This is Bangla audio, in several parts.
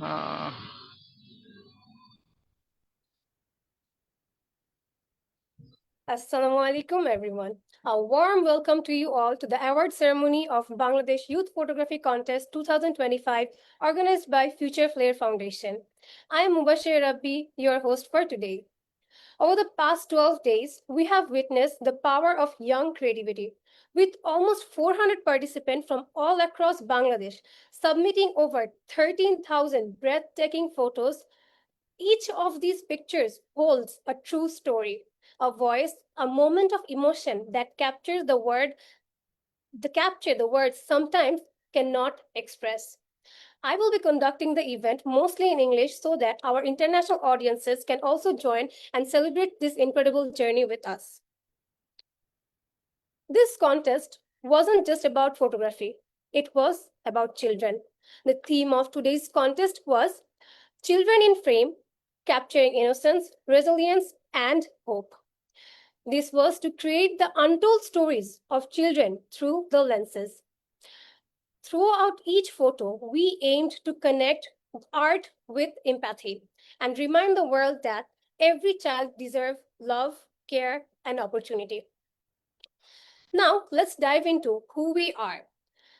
Ah, Assalamu alaikum, everyone. A warm welcome to you all to the award ceremony of Bangladesh Youth Photography Contest 2025, organized by Future Flare Foundation. I am Mubashir Rabbi, your host for today. Over the past 12 days, we have witnessed the power of young creativity, with almost 400 participants from all across Bangladesh submitting over 13,000 breathtaking photos. Each of these pictures holds a true story, a voice, a moment of emotion that capture the words sometimes cannot express. I will be conducting the event mostly in English so that our international audiences can also join and celebrate this incredible journey with us. This contest wasn't just about photography, it was about children. The theme of today's contest was Children in Frame, Capturing Innocence, Resilience, and Hope. This was to create the untold stories of children through the lenses. Throughout each photo, we aimed to connect art with empathy and remind the world that every child deserves love, care, and opportunity. Now, let's dive into who we are.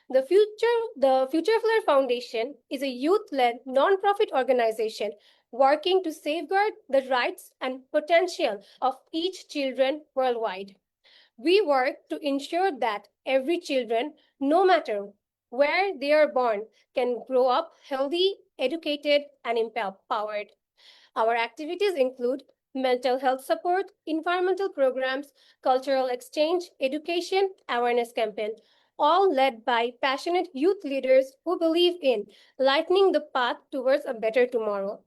The Future Flare Foundation is a youth-led nonprofit organization working to safeguard the rights and potential of each children worldwide. We work to ensure that every children, no matter where they are born, can grow up healthy, educated, and empowered. Our activities include mental health support, environmental programs, cultural exchange, education, awareness campaign, all led by passionate youth leaders who believe in lightening the path towards a better tomorrow.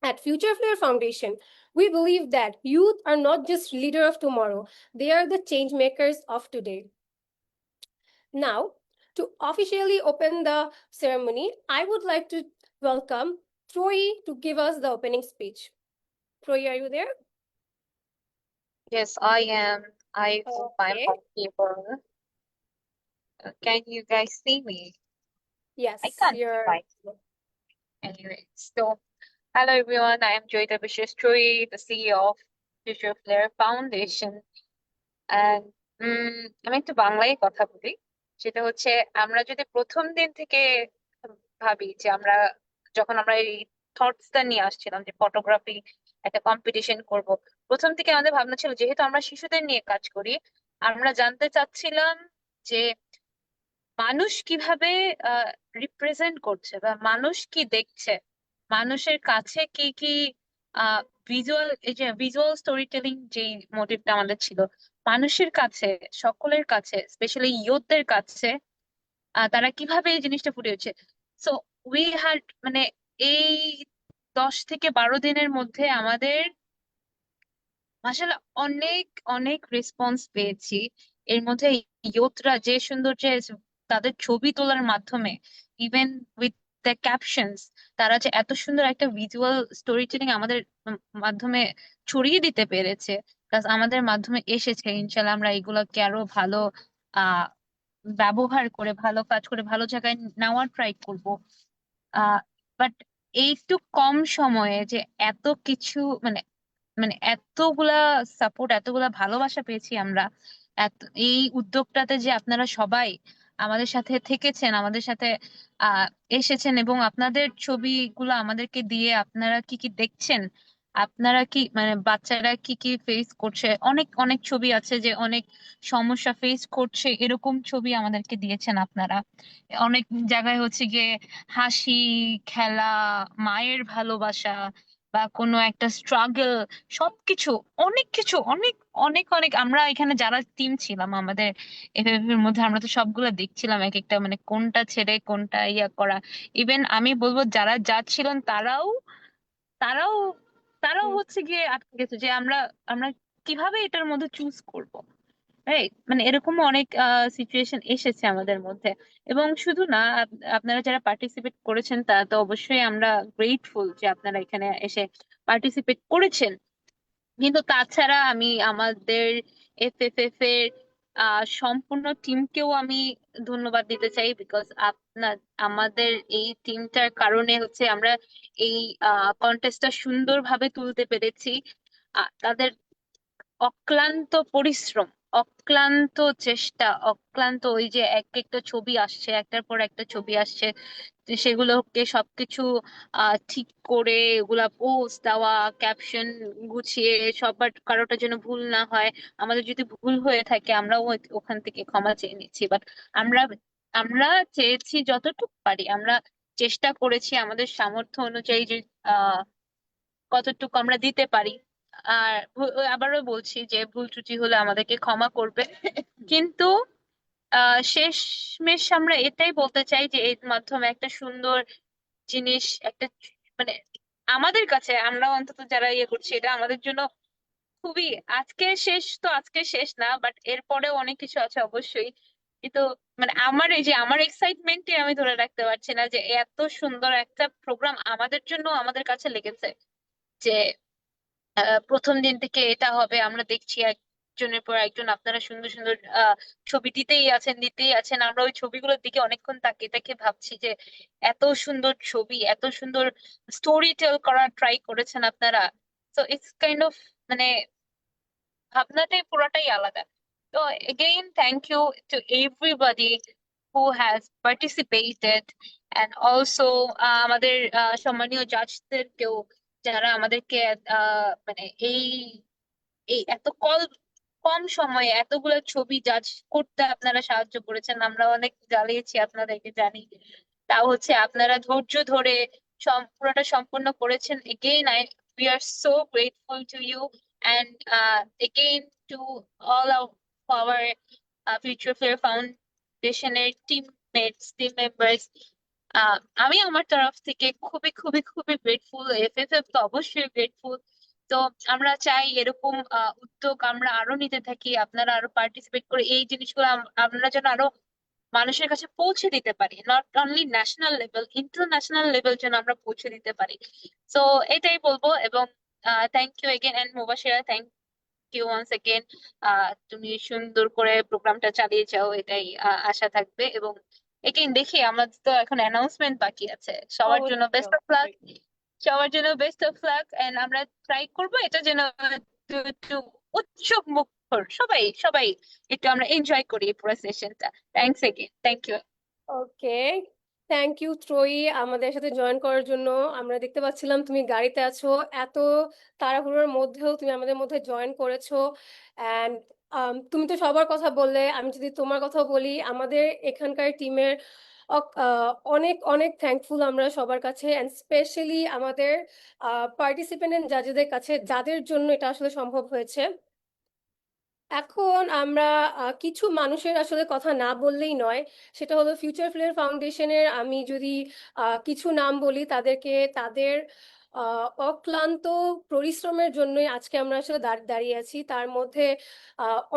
At Future Flare Foundation, we believe that youth are not just leader of tomorrow, they are the change makers of today. Now, to officially open the ceremony, I would like to welcome Troy to give us the opening speech. Troy, are you there? Yes, I am. I hope I'm Okay. audible. Can you guys see me? I Yes, can't you're. find anyway. So, hello everyone. I am Joyita Bishresh, the CEO of Future Flare Foundation. And আমি একটু বাংলায় কথা বলি। সেটা হচ্ছে আমরা যদি প্রথম দিন থেকে ভাবি যে যখন আমরা এই থটসটা নিয়ে আসছিলাম যে ফটোগ্রাফি একটা কম্পিটিশন করব, প্রথম থেকে আমাদের ভাবনা ছিল যেহেতু আমরা শিশুদের নিয়ে কাজ করি, আমরা জানতে চাচ্ছিলাম যে মানুষ কিভাবে রিপ্রেজেন্ট করছে বা মানুষ কি দেখছে, মানুষের কাছে কি কি ভিজুয়াল, এই যে ভিজুয়াল স্টোরি টেলিং যে মোটিভটা আমাদের ছিল, মানুষের কাছে, সকলের কাছে, স্পেশালি ইয়ুথদের কাছে তারা কিভাবে এই জিনিসটা ফুটে উঠছে। সো উই হ্যাড মানে এই 10 থেকে 12 দিনের মধ্যে আমাদের মাশাআল্লাহ অনেক অনেক রেসপন্স পেয়েছি। এর মধ্যে ইয়ুথরা যে সুন্দর যে তাদের ছবি তোলার মাধ্যমে, ইভেন উইথ দ্য ক্যাপশনস, তারা যে এত সুন্দর একটা ভিজুয়াল স্টোরি টেলিং আমাদের মাধ্যমে ছড়িয়ে দিতে পেরেছে, প্লাস আমাদের মাধ্যমে এসেছে। ইনশাল্লাহ আমরা এগুলোকে আরো ভালো আহ ব্যবহার করে, ভালো কাজ করে, ভালো জায়গায় নেওয়ার ট্রাই করবো। বাট এইটু কম সময়ে যে এত কিছু, মানে মানে এতগুলা সাপোর্ট, এতগুলা ভালোবাসা পেয়েছি আমরা, এত এই উদ্যোগটাতে যে আপনারা সবাই আমাদের সাথে থেকেছেন, আমাদের সাথে আহ এসেছেন, এবং আপনাদের ছবিগুলো আমাদেরকে দিয়ে আপনারা কি কি দেখছেন, আপনারা কি মানে বাচ্চারা কি কি ফেস করছে, অনেক অনেক ছবি আছে যে অনেক সমস্যা ফেস করছে, এরকম ছবি আমাদেরকে দিয়েছেন আপনারা। অনেক জায়গায় হচ্ছে গিয়ে হাসি, খেলা, মায়ের ভালোবাসা বা কোনো একটা স্ট্রাগল, সবকিছু, অনেক কিছু, অনেক অনেক অনেক আমরা এখানে যারা টিম ছিলাম আমাদের এফএফ এর মধ্যে, আমরা তো সবগুলো দেখছিলাম এক একটা, মানে কোনটা ছেড়ে কোনটা ইয়া করা। ইভেন আমি বলবো যারা যাচ্ছিলেন তারাও তারাও তারাও হচ্ছে গিয়ে আটকে গেছে যে আমরা আমরা কিভাবে এটার মধ্যে চুজ করব, রাইট? মানে এরকম অনেক সিচুয়েশন এসেছে আমাদের মধ্যে। এবং শুধু না, আপনারা যারা পার্টিসিপেট করেছেন তা তো অবশ্যই আমরা গ্রেটফুল যে আপনারা এখানে এসে পার্টিসিপেট করেছেন। কিন্তু তাছাড়া আমি আমাদের এফএফএফ এর সম্পূর্ণ টিমকেও আমি ধন্যবাদ দিতে চাই, বিকজ আমাদের এই টিমটার কারণে হচ্ছে আমরা এই কন্টেস্টটা সুন্দরভাবে তুলতে পেরেছি। তাদের অক্লান্ত পরিশ্রম, অক্লান্ত চেষ্টা, অক্লান্ত ওই যে এক একটা ছবি আসছে, একটার পর একটা ছবি আসছে, তো সেগুলোকে সবকিছু ঠিক করে ওগুলা পোস্ট দেওয়া, ক্যাপশন গুছিয়ে সবার কারোটা যেন ভুল না হয়। আমাদের যদি ভুল হয়ে থাকে আমরাও ওখান থেকে ক্ষমা চেয়ে নিচ্ছি, বাট আমরা আমরা চেয়েছি যতটুকু পারি, আমরা চেষ্টা করেছি আমাদের সামর্থ্য অনুযায়ী যে আহ কতটুকু আমরা দিতে পারি। আর আবারও বলছি যে ভুল ত্রুটি হলে আমাদেরকে ক্ষমা করবে। কিন্তু শেষমেশ আমরা এটাই বলতে চাই যে এর মাধ্যমে একটা সুন্দর জিনিস, একটা মানে আমাদের কাছে, আমরা অন্তত যারা ইয়ে করছি, এটা আমাদের জন্য খুবই, আজকে শেষ তো আজকে শেষ না, বাট এরপরেও অনেক কিছু আছে অবশ্যই। কিন্তু মানে আমার এই যে আমার এক্সাইটমেন্টই আমি ধরে রাখতে পারছি না যে এত সুন্দর একটা প্রোগ্রাম আমাদের জন্য আমাদের কাছে লেগেছে। যে প্রথম দিন থেকে এটা হবে আমরা দেখছি, একজনের পর একজন আপনারা সুন্দর সুন্দর ছবি দিতেই আছেন। আমরা ওই ছবিগুলোর দিকে অনেকক্ষণ তাকিয়ে তাকিয়ে ভাবছি যে এত সুন্দর ছবি, এত সুন্দর স্টোরি টেল করার ট্রাই করেছেন আপনারা। তো ইটস কাইন্ড অফ মানে ভাবনাটাই পুরোটাই আলাদা। তো again thank you to everybody who has participated, and also আমাদের সম্মানীয় জাজদেরকেও, যারা আমাদেরকে মানে এই এই এত কম সময়ে এতগুলো ছবি জাজ করতে আপনারা সাহায্য করেছেন। আমরা অনেক জ্বালিয়েছি আপনাদেরকে জানি, তাও হচ্ছে আপনারা ধৈর্য ধরে পুরোটা সম্পূর্ণ করেছেন। Again we are so grateful to you, and again to all of our Future Fair Foundation এর টিম মেম্বার্স। আমি আমার তরফ থেকে খুবই খুবই খুবই গ্রেটফুল, এফএফএফ তো অবশ্যই গ্রেটফুল। তো আমরা চাই এরকম উদ্যোগ আমরা আরো নিতে থাকি, আপনারা আরো পার্টিসিপেট করে এই জিনিসগুলো আমরা যেন আরো মানুষের কাছে পৌঁছে দিতে পারি, not only national level, international level যেন আমরা পৌঁছে দিতে পারি। তো এটাই বলবো। এবং thank you again, and Mubashira, thank you once again. তুমি সুন্দর করে প্রোগ্রামটা চালিয়ে যাও, এটাই আশা থাকবে। এবং এগেইন দেখি, আমাদের তো এখন অ্যানাউন্সমেন্ট বাকি আছে। সবার জন্য অবশ্যই বেস্ট অফ লাক, অবশ্যই। সবার জন্য বেস্ট অফ লাক, এন্ড আমরা ট্রাই করবো এটা যেন একটু একটু উৎসব মুখর, সবাই সবাই একটু আমরা এনজয় করি এই পুরো সেশনটা। Thanks again, thank you. Okay, thank you Troyee আমাদের সাথে জয়েন করার জন্য। আমরা দেখতে পাচ্ছিলাম তুমি গাড়িতে আছো, এত তাড়াহুড়োর মধ্যেও তুমি আমাদের মধ্যে জয়েন করেছো। অ্যান্ড তুমি তো সবার কথা বললে, আমি যদি তোমার কথা বলি, আমাদের এখানকার টিমের অনেক অনেক থ্যাঙ্কফুল আমরা সবার কাছে, অ্যান্ড স্পেশালি আমাদের পার্টিসিপেন্ট এন্ড জাজেদের কাছে, যাদের জন্য এটা আসলে সম্ভব হয়েছে। এখন আমরা কিছু মানুষের আসলে কথা না বললেই নয়, সেটা হলো ফিউচার ফ্লেয়ার ফাউন্ডেশনের। আমি যদি কিছু নাম বলি তাদেরকে, তাদের অক্লান্ত পরিশ্রমের জন্যই আজকে আমরা আসলে দাঁড়িয়ে আছি। তার মধ্যে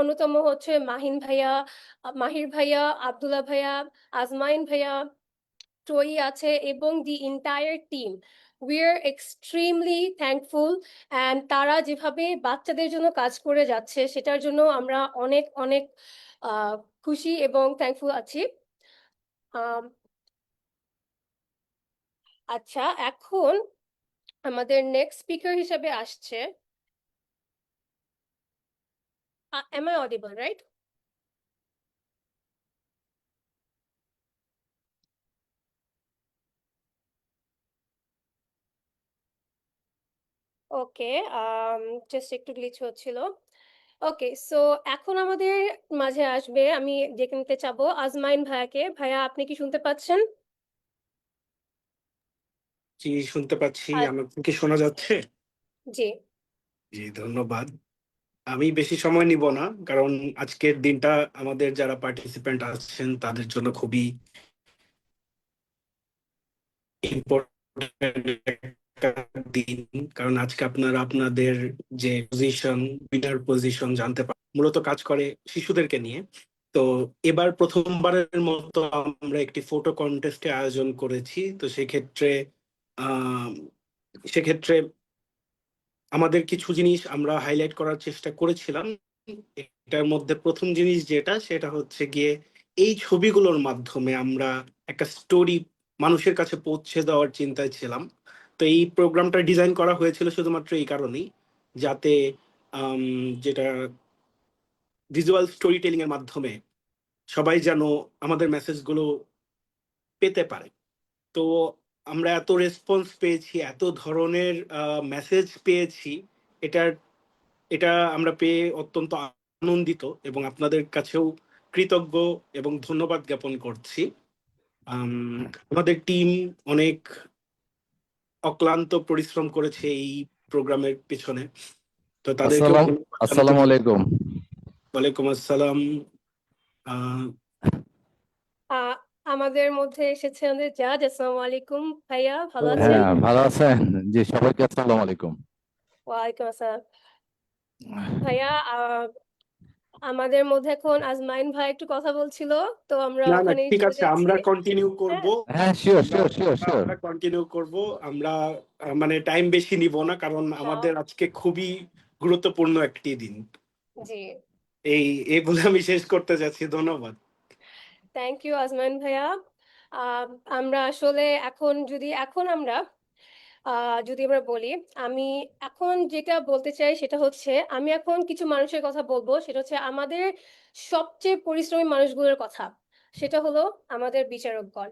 অন্যতম হচ্ছে মাহিন ভাইয়া, মাহির ভাইয়া, আব্দুল্লাহ ভাইয়া, আজমাইন ভাইয়া, ট্রয়ী আছে, এবং the entire team. We are extremely thankful, and তারা যেভাবে বাচ্চাদের জন্য কাজ করে যাচ্ছে সেটার জন্য আমরা অনেক অনেক খুশি এবং থ্যাঙ্কফুল আছি। আম, আচ্ছা, এখন আমাদের নেক্সট স্পিকার হিসেবে আসছে, am I audible right? Okay, just একটু গ্লিচ হচ্ছিল। ওকে, সো এখন আমাদের মাঝে আসবে, আমি ডেকে নিতে চাবো আজমাইন ভাইয়াকে। ভাইয়া, আপনি কি শুনতে পাচ্ছেন? জি, শুনতে পাচ্ছি। আ- আমাকে কি শোনা যাচ্ছে? জি। জি, ধন্যবাদ। আমি বেশি সময় নিব না, কারণ আজকের দিনটা আমাদের যারা পার্টিসিপেন্ট আছেন তাদের জন্য খুবই ইম্পর্টেন্ট একটা দিন। কারণ আজকে আপনারা আপনাদের যে পজিশন, উইনার পজিশন জানতে পারেন, মূলত কাজ করে শিশুদেরকে নিয়ে। তো এবার প্রথমবারের মতো আমরা একটি ফটো কন্টেস্টে আয়োজন করেছি। তো আহ সেক্ষেত্রে আমাদের কিছু জিনিস আমরা হাইলাইট করার চেষ্টা করেছিলাম। এটার মধ্যে প্রথম জিনিস যেটা সেটা হচ্ছে গিয়ে এই ছবিগুলোর মাধ্যমে আমরা একটা স্টোরি মানুষের কাছে পৌঁছে দেওয়ার চিন্তায় ছিলাম। তো এই প্রোগ্রামটা ডিজাইন করা হয়েছিল শুধুমাত্র এই কারণেই, যাতে যেটা ভিজুয়াল স্টোরি টেলিং এর মাধ্যমে সবাই যেন আমাদের মেসেজগুলো পেতে পারে। তো আমরা এত রেসপন্স পেয়েছি, এত ধরনের মেসেজ পেয়েছি, এটার এটা আমরা পেয়ে অত্যন্ত আনন্দিত এবং আপনাদের কাছেও কৃতজ্ঞ এবং ধন্যবাদ জ্ঞাপন করছি। আমাদের টিম অনেক অক্লান্ত পরিশ্রম করেছে এই প্রোগ্রামের পেছনে, তো তাদেরকেও ধন্যবাদ জানাতে আসসালামু আলাইকুম। ওয়ালাইকুম আসসালাম। আহ, আমাদের মধ্যে এসেছে আমাদের জাজ। আসসালামু আলাইকুম ভাইয়া, ভালো আছেন? হ্যাঁ, ভালো আছেন? জি, সবাইকে আসসালামু আলাইকুম। ওয়ালাইকুম আসসালাম ভাইয়া। আমাদের মধ্যে এখন আজমাইন ভাই একটু কথা বলছিল, তো আমরা না না, ওখানেই ঠিক চলে আছে, যাচ্ছি। আমরা কন্টিনিউ করব। হ্যাঁ, শিওর শিওর শিওর শিওর। আমরা কন্টিনিউ করব। আমরা মানে টাইম বেশি নিব না, কারণ আমাদের আজকে খুবই গুরুত্বপূর্ণ একটি দিন। জি, এই বলে আমি শেষ করতে যাচ্ছি। ধন্যবাদ। থ্যাংক ইউ আজমান ভাইয়া। আমরা আসলে এখন আমরা যদি আমরা বলি, আমি এখন যেটা বলতে চাই সেটা হচ্ছে, আমি এখন কিছু মানুষের কথা বলবো, সেটা হচ্ছে আমাদের সবচেয়ে পরিশ্রমী মানুষগুলোর কথা। সেটা হলো আমাদের বিচারকগণ।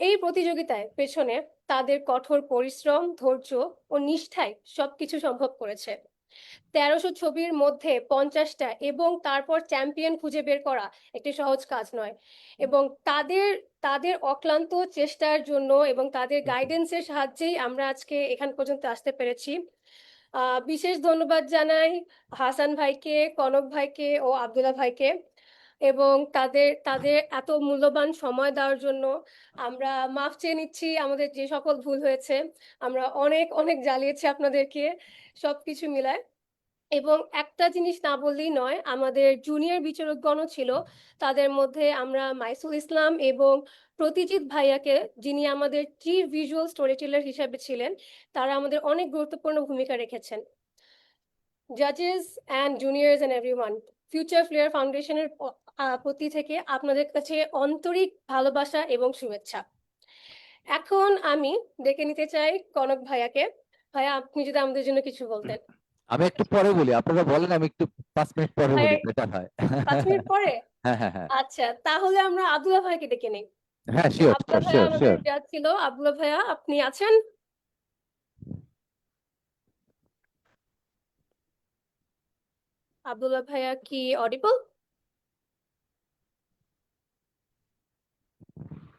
এই প্রতিযোগিতায় পেছনে তাদের কঠোর পরিশ্রম, ধৈর্য ও নিষ্ঠাই সবকিছু সম্ভব করেছে। 1300 ছবির মধ্যে 50টা এবং তারপর চ্যাম্পিয়ন খুঁজে বের করা একটি সহজ কাজ নয়। এবং তাদের অক্লান্ত চেষ্টার জন্য এবং তাদের গাইডেন্সের সাহায্যেই আমরা আজকে এখান পর্যন্ত আসতে পেরেছি। বিশেষ ধন্যবাদ জানাই হাসান ভাইকে, কনক ভাইকে ও আব্দুল্লাহ ভাইকে, এবং তাদের তাদের এত মূল্যবান সময় দেওয়ার জন্য। আমরা মাফ চেয়ে নিচ্ছি আমাদের যে সকল ভুল হয়েছে। আমরা অনেক অনেক জ্বালিয়েছি আপনাদেরকে সবকিছু মিলায়। এবং একটা জিনিস না বললেই নয়, আমাদের জুনিয়র বিচারকগণও ছিল। তাদের মধ্যে আমরা মাইসুল ইসলাম এবং প্রতিজিৎ ভাইয়াকে, যিনি আমাদের চিফ ভিজুয়াল স্টোরি টেলার হিসেবে ছিলেন, তারা আমাদের অনেক গুরুত্বপূর্ণ ভূমিকা রেখেছেন। জাজেস and juniors and everyone, Future Flair ফাউন্ডেশনের প্রতি থেকে আপনাদের কাছে আন্তরিক ভালোবাসা এবং শুভেচ্ছা। এখন আমি ডেকে নিতে চাই কনক ভাইয়াকে। ভাইয়া, আপনি যদি আমাদের জন্য কিছু বলতেন। আমি একটু পরে বলি, আপনারা বলেন, আমি একটু 5 মিনিট পরে বলি, ভাইয়া, বেটার হয়। 5 মিনিট পরে? হ্যাঁ হ্যাঁ হ্যাঁ আচ্ছা, তাহলে আমরা আব্দুল্লাহ ভাইকে ডেকে নেই। হ্যাঁ, শিওর আব্দুল্লাহ ভাইয়া শিওর আমাদের শিওর। যা ছিল। আব্দুল্লাহ ভাইয়া, আপনি আছেন? আব্দুল্লাহ ভাইয়া কি অডিবল?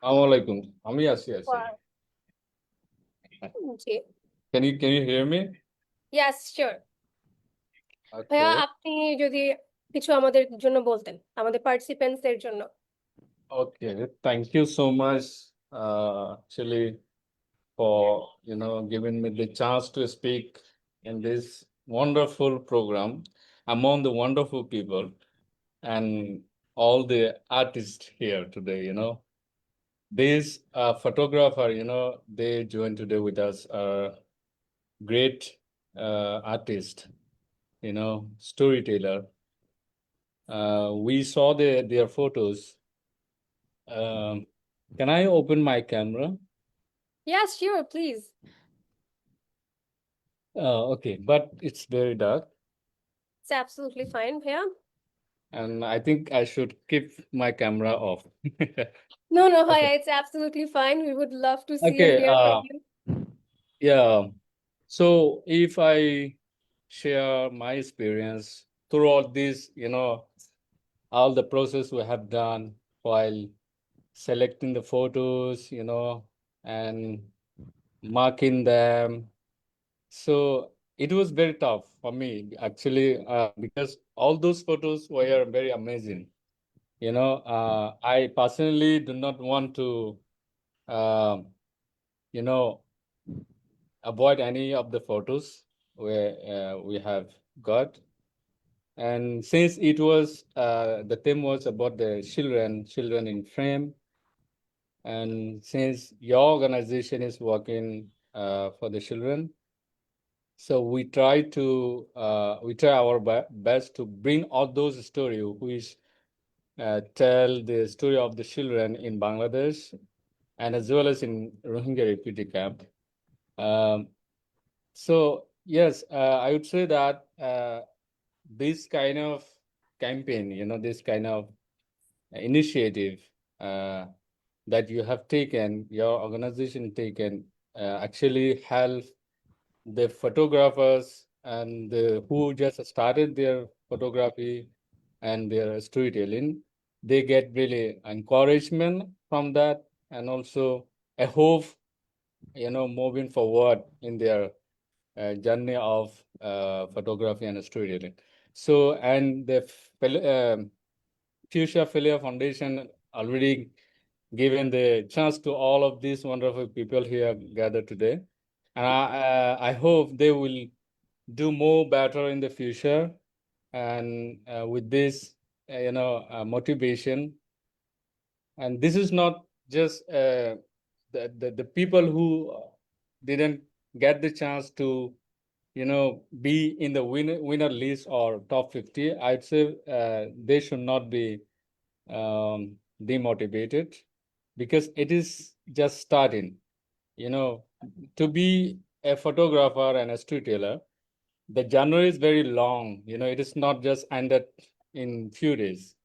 Assalamualaikum. আমি আছি। জি, Can you hear me? Yes sure. ভাইয়া, Okay. আপনি যদি কিছু আমাদের জন্য বলতেন, আমাদের পার্টিসিপেন্টসদের জন্য। Okay. Thank you so much, actually, for giving me the chance to speak in this wonderful program among the wonderful people and all the artists here today. This photographer, they joined today with us, are great artist, storyteller. We saw their photos. Can I open my camera? Yes sure, please. Okay, but it's very dark, it's absolutely fine ভাইয়া। and I think I should keep my camera off. No no Okay. ভাইয়া, it's absolutely fine. We would love to see Okay, and hear from you. Yeah. So if I share my experience throughout this, all the process we have done while selecting the photos, and marking them. So it was very tough for me, actually, because all those photos were very amazing. I personally do not want to, avoid any of the photos we have got. And since it was, the theme was about the children in frame, and since your organization is working for the children, So we try our best to bring all those stories which tell the story of the children in Bangladesh and as well as in Rohingya refugee camp. So yes, I would say that this kind of campaign, this kind of initiative that you have taken, your organization taken, actually help the photographers and who just started their photography and their storytelling. They get really encouragement from that, and also a hope, moving forward in their journey of photography and storytelling. So, and the Fuchsia Failure Foundation already given the chance to all of these wonderful people here gathered today. And I hope they will do more better in the future. And with this, motivation. And this is not just the people who didn't get the chance to, be in the winner list or top 50. I'd say they should not be demotivated, because it is just starting. To be a photographer and a storyteller, the journey is very long. It is not just ended in few days.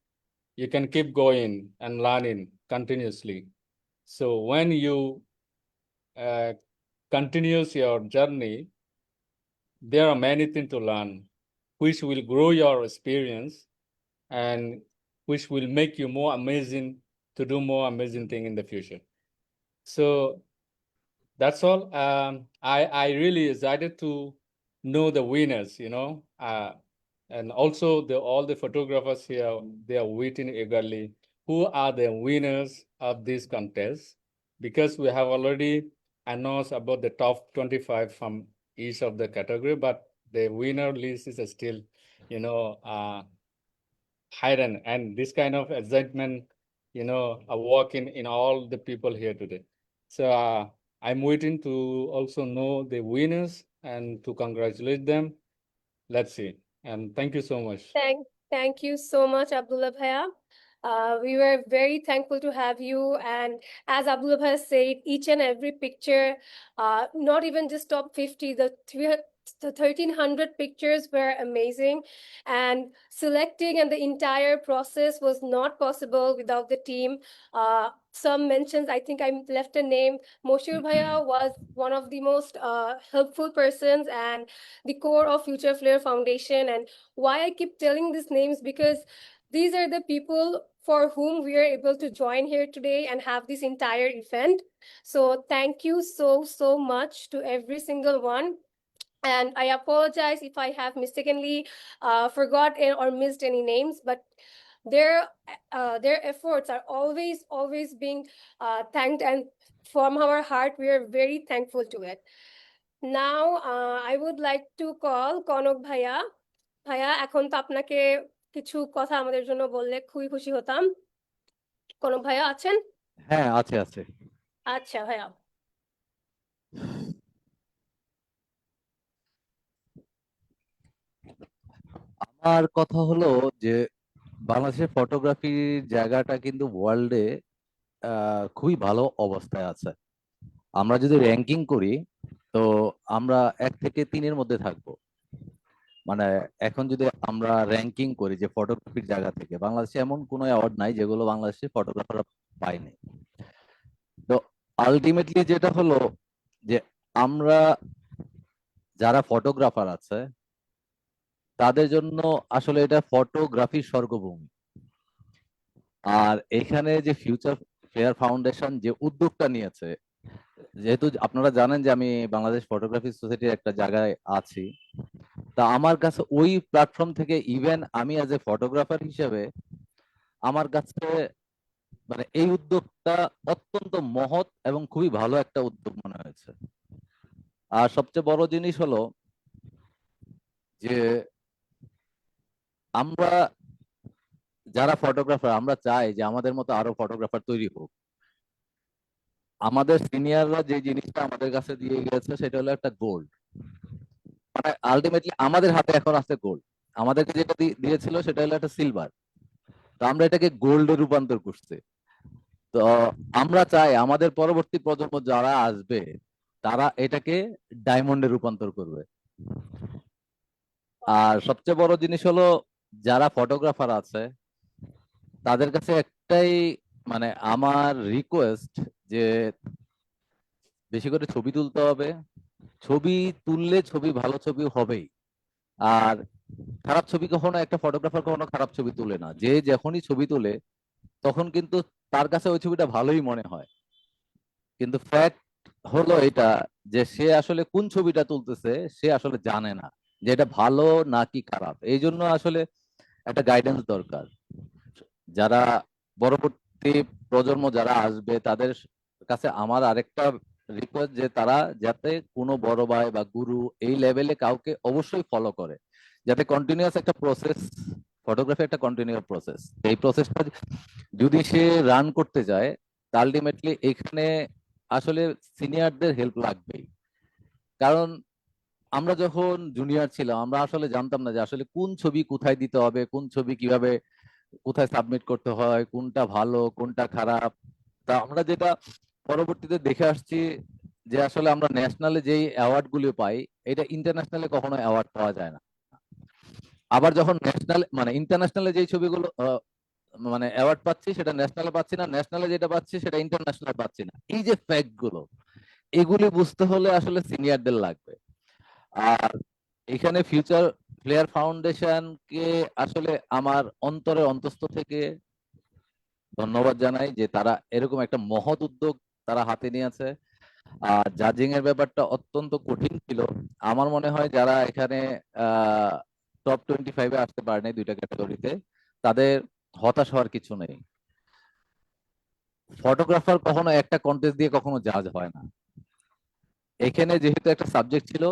You can keep going and learning continuously. So when you continues your journey, there are many things to learn, which will grow your experience and which will make you more amazing to do more amazing thing in the future. So that's all. I really excited to know the winners, and also all the photographers here, they are waiting eagerly. Who are the winners of this contest? Because we have already announced about the top 25 from each of the category, but the winner list is still, hidden, and this kind of excitement, are working in all the people here today. So I'm waiting to also know the winners and to congratulate them. Let's see. And thank you so much. Thank you so much, Abdullah Bhaiya. We were very thankful to have you. And as Abdullah Bhaiya said, each and every picture, not even just top 50, the 1,300 pictures were amazing. And selecting and the entire process was not possible without the team. Some mentions, I think I left a name. Moshir Bhaiya was one of the most helpful persons and the core of Future Flair Foundation. And why I keep telling these names, because these are the people for whom we are able to join here today and have this entire event. So thank you so much to every single one. And I apologize if I have mistakenly forgot or missed any names, but their efforts are always being thanked, and from our heart we are very thankful to it. Now I would like to call Konok Bhaiya. ভাইয়া, এখন তো আপনাকে কিছু কথা আমাদের জন্য বললে খুবই খুশি হতাম। কনক ভাইয়া আছেন? হ্যাঁ, আছে। আচ্ছা ভাইয়া। আমার কথা হলো যে বাংলাদেশের ফটোগ্রাফির জায়গাটা কিন্তু ওয়ার্ল্ডে খুবই ভালো অবস্থায় আছে। আমরা যদি র্যাঙ্কিং করি তো আমরা 1 থেকে 3-এর মধ্যে থাকবো। মানে এখন যদি আমরা র্যাঙ্কিং করি যে ফটোগ্রাফির জায়গা থেকে, বাংলাদেশে এমন কোনো অ্যাওয়ার্ড নাই যেগুলো বাংলাদেশের ফটোগ্রাফাররা পায়নি। তো আলটিমেটলি যেটা হলো যে আমরা যারা ফটোগ্রাফার আছে তাদের জন্য আসলে এটা ফটোগ্রাফির স্বর্গভূমি। আর এখানে যে ফিউচার ফ্লেয়ার ফাউন্ডেশন যে উদ্যোগটা নিয়েছে, যেহেতু আপনারা জানেন যে আমি বাংলাদেশ ফটোগ্রাফি সোসাইটির একটা জায়গায় আছি, তা আমার কাছে ওই প্ল্যাটফর্ম থেকে ইভেন আমি অ্যাজ এ ফটোগ্রাফার হিসেবে আমার কাছে মানে এই উদ্যোগটা অত্যন্ত মহৎ এবং খুবই ভালো একটা উদ্যোগ মনে হয়েছে। আর সবচেয়ে বড় জিনিস হলো যে আমরা যারা ফটোগ্রাফার, আমরা চাই যে আমাদের মতো আরো ফটোগ্রাফার তৈরি হোক। আমাদের সিনিয়ররা যে জিনিসটা আমাদের কাছে দিয়ে গেছে সেটা হলো একটা গোল্ড। আলটিমেটলি আমাদের হাতে এখন আছে গোল্ড। আমাদেরকে যেটা দিয়েছিল সেটা হলো একটা সিলভার, তো আমরা এটাকে গোল্ডে রূপান্তর করছি। তো আমরা চাই আমাদের পরবর্তী প্রজন্ম যারা আসবে তারা এটাকে ডায়মন্ডে রূপান্তর করবে। আর সবচেয়ে বড় জিনিস হলো যারা ফটোগ্রাফার আছে তাদের কাছে একটাই মানে আমার রিকোয়েস্ট যে বেশি করে ছবি তুলতে হবে। ছবি তুললে ছবি ভালো ছবি হবেই। আর খারাপ ছবি কখনো একটা ফটোগ্রাফার কখনো খারাপ ছবি তুলে না। যে যখনই ছবি তুলে তখন কিন্তু তার কাছে ওই ছবিটা ভালোই মনে হয়, কিন্তু ফ্যাক্ট হলো এটা যে সে আসলে কোন ছবিটা তুলতেছে সে আসলে জানে না যে এটা ভালো নাকি খারাপ। এই জন্য আসলে একটা গাইডেন্স দরকার। যারা পরবর্তী প্রজন্ম যারা আসবে তাদের কাছে আমার আরেকটা রিকোয়েস্ট যে তারা যাতে কোনো বড় ভাই বা গুরু এই লেভেলে কাউকে অবশ্যই ফলো করে, যাতে কন্টিনিউয়াস একটা প্রসেস, ফটোগ্রাফি একটা কন্টিনিউয়াস প্রসেস। এই প্রসেসটা যদি সে রান করতে যায় আলটিমেটলি এখানে আসলে সিনিয়রদের হেল্প লাগবেই। কারণ আমরা যখন জুনিয়র ছিলাম আমরা আসলে জানতাম না যে আসলে কোন ছবি কোথায় দিতে হবে, কোন ছবি কিভাবে কোথায় সাবমিট করতে হয়, কোনটা ভালো কোনটা খারাপ। তা আমরা যেটা পরবর্তীতে দেখে আসছি যে আসলে আমরা ন্যাশনালে যেই অ্যাওয়ার্ড গুলো পাই এটা ইন্টারন্যাশনালে কখনো অ্যাওয়ার্ড পাওয়া যায় না। আবার যখন ন্যাশনাল মানে ইন্টারন্যাশনালে যেই ছবিগুলো মানে অ্যাওয়ার্ড পাচ্ছি সেটা ন্যাশনালে পাচ্ছি না, ন্যাশনালে যেটা পাচ্ছি সেটা ইন্টারন্যাশনালে পাচ্ছি না। এই যে ফ্যাক্ট গুলো এগুলি বুঝতে হলে আসলে সিনিয়রদের লাগবে। আর এখানে ফিউচার ফ্লেয়ার ফাউন্ডেশনকে আসলে আমার অন্তরের অন্তঃস্থ থেকে ধন্যবাদ জানাই যে তারা এরকম একটা মহৎ উদ্যোগ তারা হাতে নিয়েছে। আর জাজিং এর ব্যাপারটা অত্যন্ত কঠিন ছিল। আমার মনে হয় যারা এখানে টপ 25-এ আসতে পারেনি দুইটা ক্যাটাগরিতে তাদের হতাশ হওয়ার কিছু নেই। ফটোগ্রাফার কখনো একটা কন্টেস্ট দিয়ে কখনো জাজ হয় না। এখানে যেহেতু একটা সাবজেক্ট ছিল,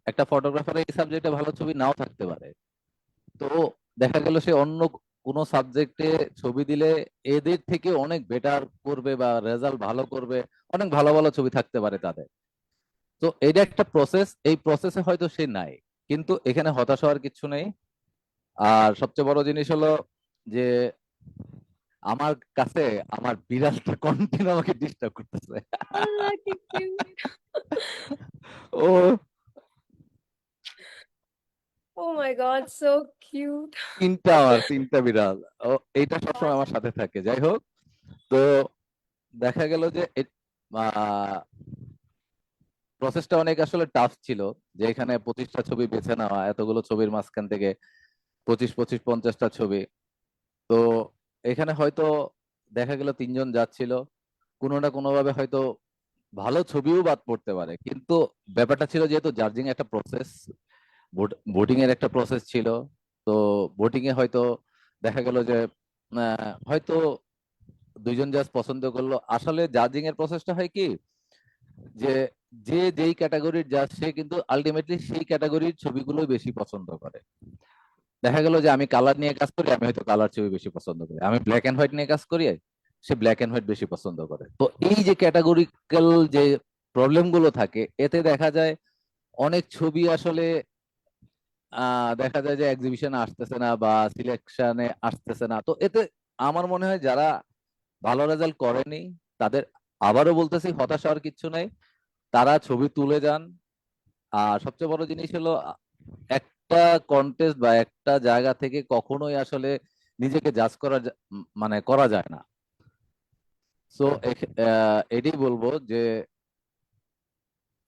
একটা ফটোগ্রাফার এই সাবজেক্টে ভালো ছবি নাও থাকতে পারে, তো দেখা গেল সে অন্য কোনো সাবজেক্টে ছবি দিলে এদের থেকে অনেক বেটার করবে বা রেজাল্ট ভালো করবে, অনেক ভালো ভালো ছবি থাকতে পারে তাদের। তো এটা একটা প্রসেস, এই প্রসেসে হয়তো সে নাই, কিন্তু এখানে হতাশ হওয়ার কিছু নেই। আর সবচেয়ে বড় জিনিস হলো যে আমার কাছে আমার বিড়ালটা কন্টিনিউ আমাকে ডিস্টার্ব করতেছে। Oh, কি cute. O Oh my God, so cute. তিনটা বিড়াল, ও এইটা সবসময় আমার সাথে থাকে। যাই হোক, তো দেখা গেল যে প্রসেসটা অনেক আসলে টাফ ছিল, যে এখানে 25টা ছবি বেছে নেওয়া, এতগুলো ছবির মাঝখান থেকে 25-50টা ছবি। তো এখানে হয়তো দেখা গেল 3জন যাচ্ছিল, কোনো না কোনো ভাবে হয়তো ভালো ছবিও বাদ পড়তে পারে, কিন্তু ব্যাপারটা ছিল যেহেতু জাজিং একটা প্রসেস, ভোটিং এর একটা প্রসেস ছিল, তো ভোটিং এ হয়তো দেখা গেল যে হয়তো 2জন জাজ পছন্দ করলো। আসলে জাজিং এর প্রসেসটা হয় কি যে যে যেই ক্যাটাগরির জাজ সে কিন্তু আলটিমেটলি সেই ক্যাটাগরির ছবিগুলোই বেশি পছন্দ করে। দেখা গেল যে আমি কালার নিয়ে কাজ করি, আমি হয়তো কালার ছবি বেশি পছন্দ করি, আমি ব্ল্যাক এন্ড হোয়াইট নিয়ে কাজ করি, সে ব্ল্যাক এন্ড হোয়াইট বেশি পছন্দ করে। তো এই যে ক্যাটাগরিক্যাল যে প্রবলেম গুলো থাকে এতে দেখা যায় অনেক ছবি আসলে দেখা যায় যে এক্সিবিশনে আসতেছে না বা সিলেকশনে আসতেছে না। তো এতে আমার মনে হয় যারা ভালো রেজাল্ট করেনি তাদের, আবারও বলতেছি, হতাশ হওয়ার কিছু নাই, তারা ছবি তুলে যান। আর সবচেয়ে বড় জিনিস হলো একটা কন্টেস্ট বা একটা জায়গা থেকে কখনোই আসলে নিজেকে জাজ করা মানে করা যায় না। সো এটাই বলবো যে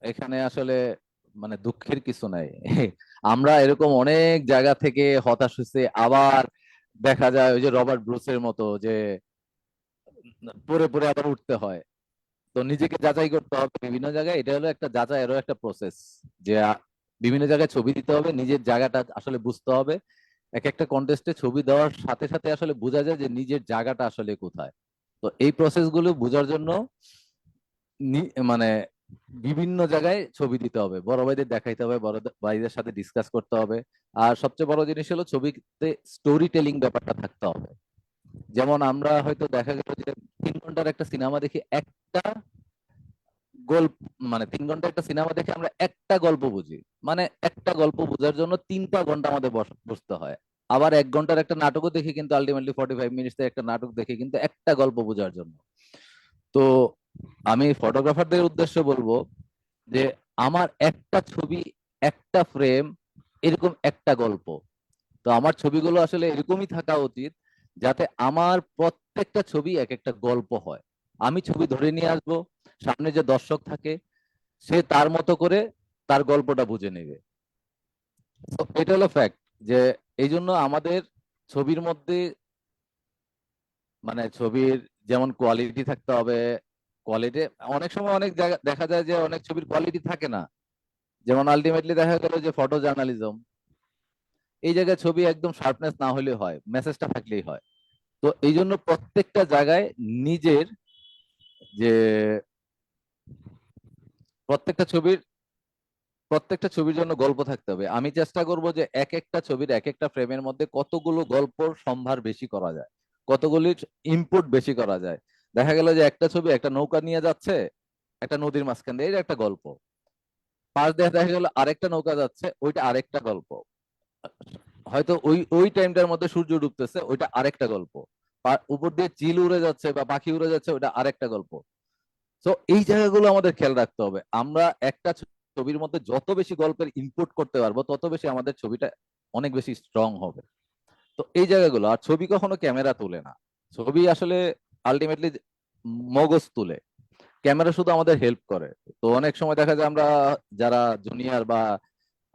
এখানে আসলে মানে দুঃখের কিছু নাই। আমরা এরকম অনেক জায়গা থেকে হতাশ হয়েছে, আবার দেখা যায় ওই যে রবার্ট ব্রুসের মতো যে পরে পরে আবার উঠতে হয়। তো নিজেকে যাচাই করতে হবে বিভিন্ন জায়গায়, এটা হলো একটা যাচাইয়েরও একটা প্রসেস, যে বিভিন্ন জায়গায় ছবি দিতে হবে, নিজের জায়গাটা আসলে বুঝতে হবে। এক একটা কন্টেস্টে ছবি দেওয়ার সাথে সাথে আসলে বোঝা যায় যে নিজের জায়গাটা আসলে কোথায়। তো এই প্রসেস গুলো বোঝার জন্য মানে বিভিন্ন জায়গায় ছবি দিতে হবে, বড় ভাইদের দেখাইতে হবে, বড় ভাইদের সাথে ডিসকাস করতে হবে। আর সবচেয়ে বড় জিনিস হলো ছবিতে স্টোরি টেলিং ব্যাপারটা থাকতে হবে। যেমন আমরা হয়তো দেখা গেল যে 3 ঘন্টার একটা সিনেমা দেখি, একটা গল্প, মানে 3 ঘন্টা একটা সিনেমা দেখে আমরা একটা গল্প বুঝি, মানে একটা গল্প বোঝার জন্য 3টা ঘন্টা আমাদের বসতে হয়। আবার 1 ঘন্টার একটা নাটকও দেখি কিন্তু আলটিমেটলি 45 মিনিটস একটা নাটক দেখে কিন্তু একটা গল্প বোঝার জন্য। তো আমি ফটোগ্রাফারদের উদ্দেশ্যে বলবো যে আমার একটা ছবি, একটা ফ্রেম, এরকম একটা গল্প। তো আমার ছবিগুলো আসলে এরকমই থাকা উচিত যাতে আমার প্রত্যেকটা ছবি এক একটা গল্প হয়। আমি ছবি ধরে নিয়ে আসবো, সামনে যে দর্শক থাকে সে তার মতো করে তার গল্পটা বুঝে নেবে। তো এটা হলো ফ্যাক্ট যে এই জন্য আমাদের ছবির মধ্যে, মানে ছবির যেমন কোয়ালিটি থাকতে হবে। কোয়ালিটি অনেক সময় অনেক জায়গা দেখা যায় যে অনেক ছবির কোয়ালিটি থাকে না, যেমন আলটিমেটলি দেখা গেল যে ফটো জার্নালিজম, এই জায়গায় ছবি একদম শার্পনেস না হলে হয়, মেসেজটা থাকলেই হয়। তো এই জন্য প্রত্যেকটা জায়গায় নিজের যে প্রত্যেকটা ছবির প্রত্যেকটা ছবির জন্য গল্প থাকতে হবে। আমি চেষ্টা করব যে এক একটা ছবির এক একটা ফ্রেমের মধ্যে কতগুলো গল্পর সম্ভার বেশি করা যায়, কতগুলি ইনপুট বেশি করা যায়। দেখা গেল যে একটা ছবি একটা নৌকা নিয়ে যাচ্ছে একটা নদীর মাঝখান দিয়ে, এটা একটা গল্প। পাশ দিয়ে দেখা গেল আরেকটা নৌকা যাচ্ছে, ওইটা আরেকটা গল্প। হয়তো ওই ওই টাইমটার মধ্যে সূর্য ডুবতেছে, ওইটা আরেকটা গল্প। উপর দিয়ে চিল উড়ে যাচ্ছে বা পাখি উড়ে যাচ্ছে, ওইটা আরেকটা গল্প। তো এই জায়গাগুলো আমাদের খেয়াল রাখতে হবে। আমরা একটা ছবির মধ্যে যত বেশি গল্পের ইনপুট করতে পারবো তত বেশি আমাদের ছবিটা অনেক বেশি স্ট্রং হবে। তো এই জায়গাগুলো, আর ছবি কখনো ক্যামেরা তুলে না, ছবি আসলে আলটিমেটলি মগজ তুলে, ক্যামেরা শুধু আমাদের হেল্প করে। তো অনেক সময় দেখা যায় আমরা যারা জুনিয়র বা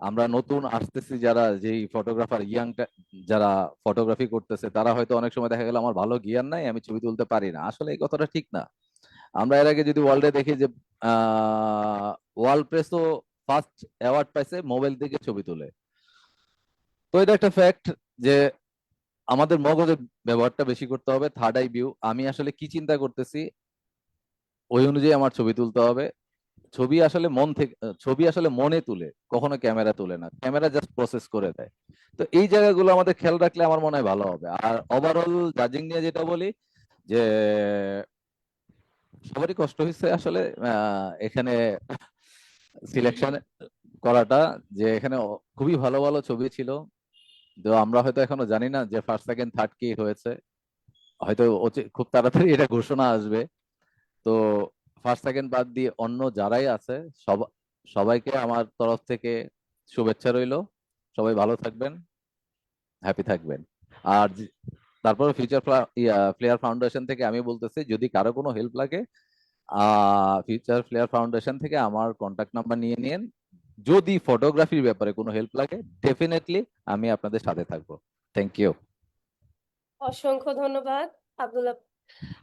আমরা নতুন আসতেছি, যারা যেই ফটোগ্রাফার ইয়াং, যারা ফটোগ্রাফি করতেছে, তারা হয়তো অনেক সময় দেখা গেল আমার ভালো জ্ঞান নাই, আমি ছবি তুলতে পারি না। আসলে এই কথাটা ঠিক না। আমরা এর আগে যদি ওয়ার্ল্ডে দেখি যে ওয়ার্ল্ড প্রেসও ফার্স্ট অ্যাওয়ার্ড পাইছে মোবাইল থেকে ছবি তুলে। তো এটা একটা ফ্যাক্ট যে আমাদের মগজের ব্যবহারটা বেশি করতে হবে, থার্ড আই ভিউ। আমি আসলে কি চিন্তা করতেছি ওই অনুযায়ী আমার ছবি তুলতে হবে। ছবি আসলে মন থেকে, ছবি আসলে মনে তুলে, কখনো ক্যামেরা তুলে না, ক্যামেরা জাস্ট প্রসেস করে দেয়। তো এই জায়গাগুলো আমাদের খেয়াল রাখলে আমার মনে হয় ভালো হবে। আর ওভারঅল জাজিং নিয়ে যেটা বলি যে সবারই কষ্ট হয়েছে আসলে এখানে সিলেকশন করাটা, যে এখানে খুবই ভালো ভালো ছবি ছিল। তো আমরা হয়তো এখনো জানি না যে ফার্স্ট সেকেন্ড থার্ড কি হয়েছে, হয়তো খুব তাড়াতাড়ি এটা ঘোষণা আসবে। তো ফার্স্ট সেকেন্ড বাদ দিয়ে অন্য যারাই আছে সবাইকে আমার তরফ থেকে শুভেচ্ছা রইলো। সবাই ভালো থাকবেন, হ্যাপি থাকবেন। আর তারপরে ফিউচার ফ্লেয়ার ফাউন্ডেশন থেকে আমি বলতেছি যদি কারো কোনো হেল্প লাগে ফিউচার ফ্লেয়ার ফাউন্ডেশন থেকে আমার কন্ট্যাক্ট নাম্বার নিয়ে নিন। যদি ফটোগ্রাফির ব্যাপারে কোনো হেল্প লাগে ডেফিনেটলি আমি আপনাদের সাথে থাকবো। Thank you. অসংখ্য ধন্যবাদ আব্দুল্লাহ।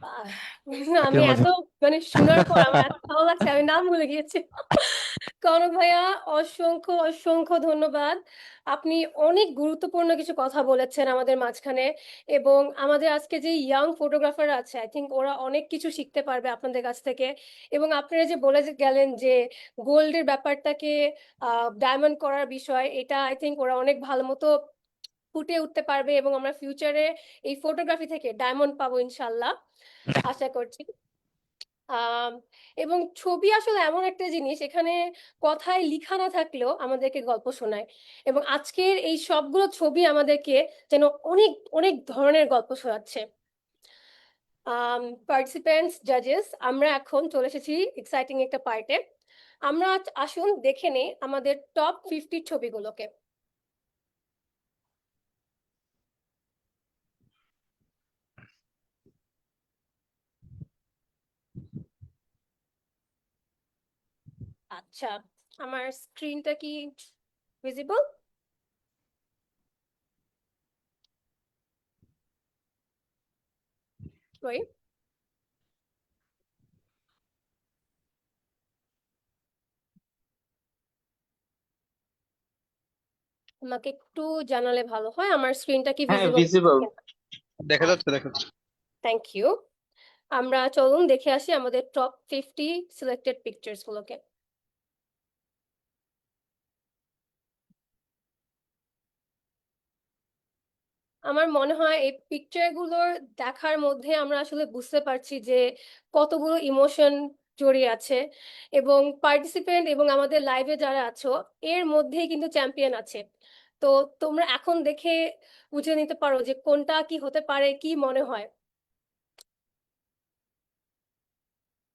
আহ, আমি একের মাঝে এত মানে শোনার পর আমার এত ভালো লাগছে, আমি নাম ভুলে গিয়েছি। কনক ভাইয়া, অসংখ্য অসংখ্য ধন্যবাদ। আপনি অনেক গুরুত্বপূর্ণ কিছু কথা বলেছেন আমাদের মাঝখানে, এবং আমাদের আজকে যে ইয়াং ফটোগ্রাফার আছে আই থিঙ্ক ওরা অনেক কিছু শিখতে পারবে আপনাদের কাছ থেকে। এবং আপনারা যে বলে গেলেন যে গোল্ডের ব্যাপারটাকে ডায়মন্ড করার বিষয়, এটা আই থিঙ্ক ওরা অনেক ভালো মতো ফুটে উঠতে পারবে, এবং আমরা ফিউচারে এই ফটোগ্রাফি থেকে ডায়মন্ড পাবো ইনশাল্লাহ, আশা করছি। আম, এবং ছবি আসলে এমন একটা জিনিস, এখানে কথায় লিখা না থাকলেও আমাদেরকে গল্প শোনায়, এবং আজকের এই সবগুলো ছবি আমাদেরকে যেন অনেক অনেক ধরনের গল্প শোনাচ্ছে। পার্টিসিপেন্টস, জাজেস, আমরা এখন চলে এসেছি এক্সাইটিং একটা পার্টে। আমরা আসুন দেখে নেই আমাদের টপ 50 ছবিগুলোকে। আচ্ছা, আমার স্ক্রিনটা কি ভিজিবল? ওই আমাকে একটু জানালে ভালো হয় আমার স্ক্রিনটা কি হ্যাঁ, ভিজিবল। ভিজিবল দেখা যাচ্ছে, দেখা যাচ্ছে। Thank you. আমরা চলুন দেখে আসি আমাদের টপ 50 সিলেক্টেড পিকচার্স গুলোকে। আমার মনে হয় এই পিকচার গুলোর দেখার মধ্যে আমরা আসলে বুঝতে পারছি যে কতগুলো ইমোশন জড়িয়ে আছে এবং পার্টিসিপেন্ট এবং আমাদের লাইভে যারা আছো এর মধ্যেই কিন্তু চ্যাম্পিয়ন আছে। তো তোমরা এখন দেখে বুঝে নিতে পারো যে কোনটা কি হতে পারে, কি মনে হয়।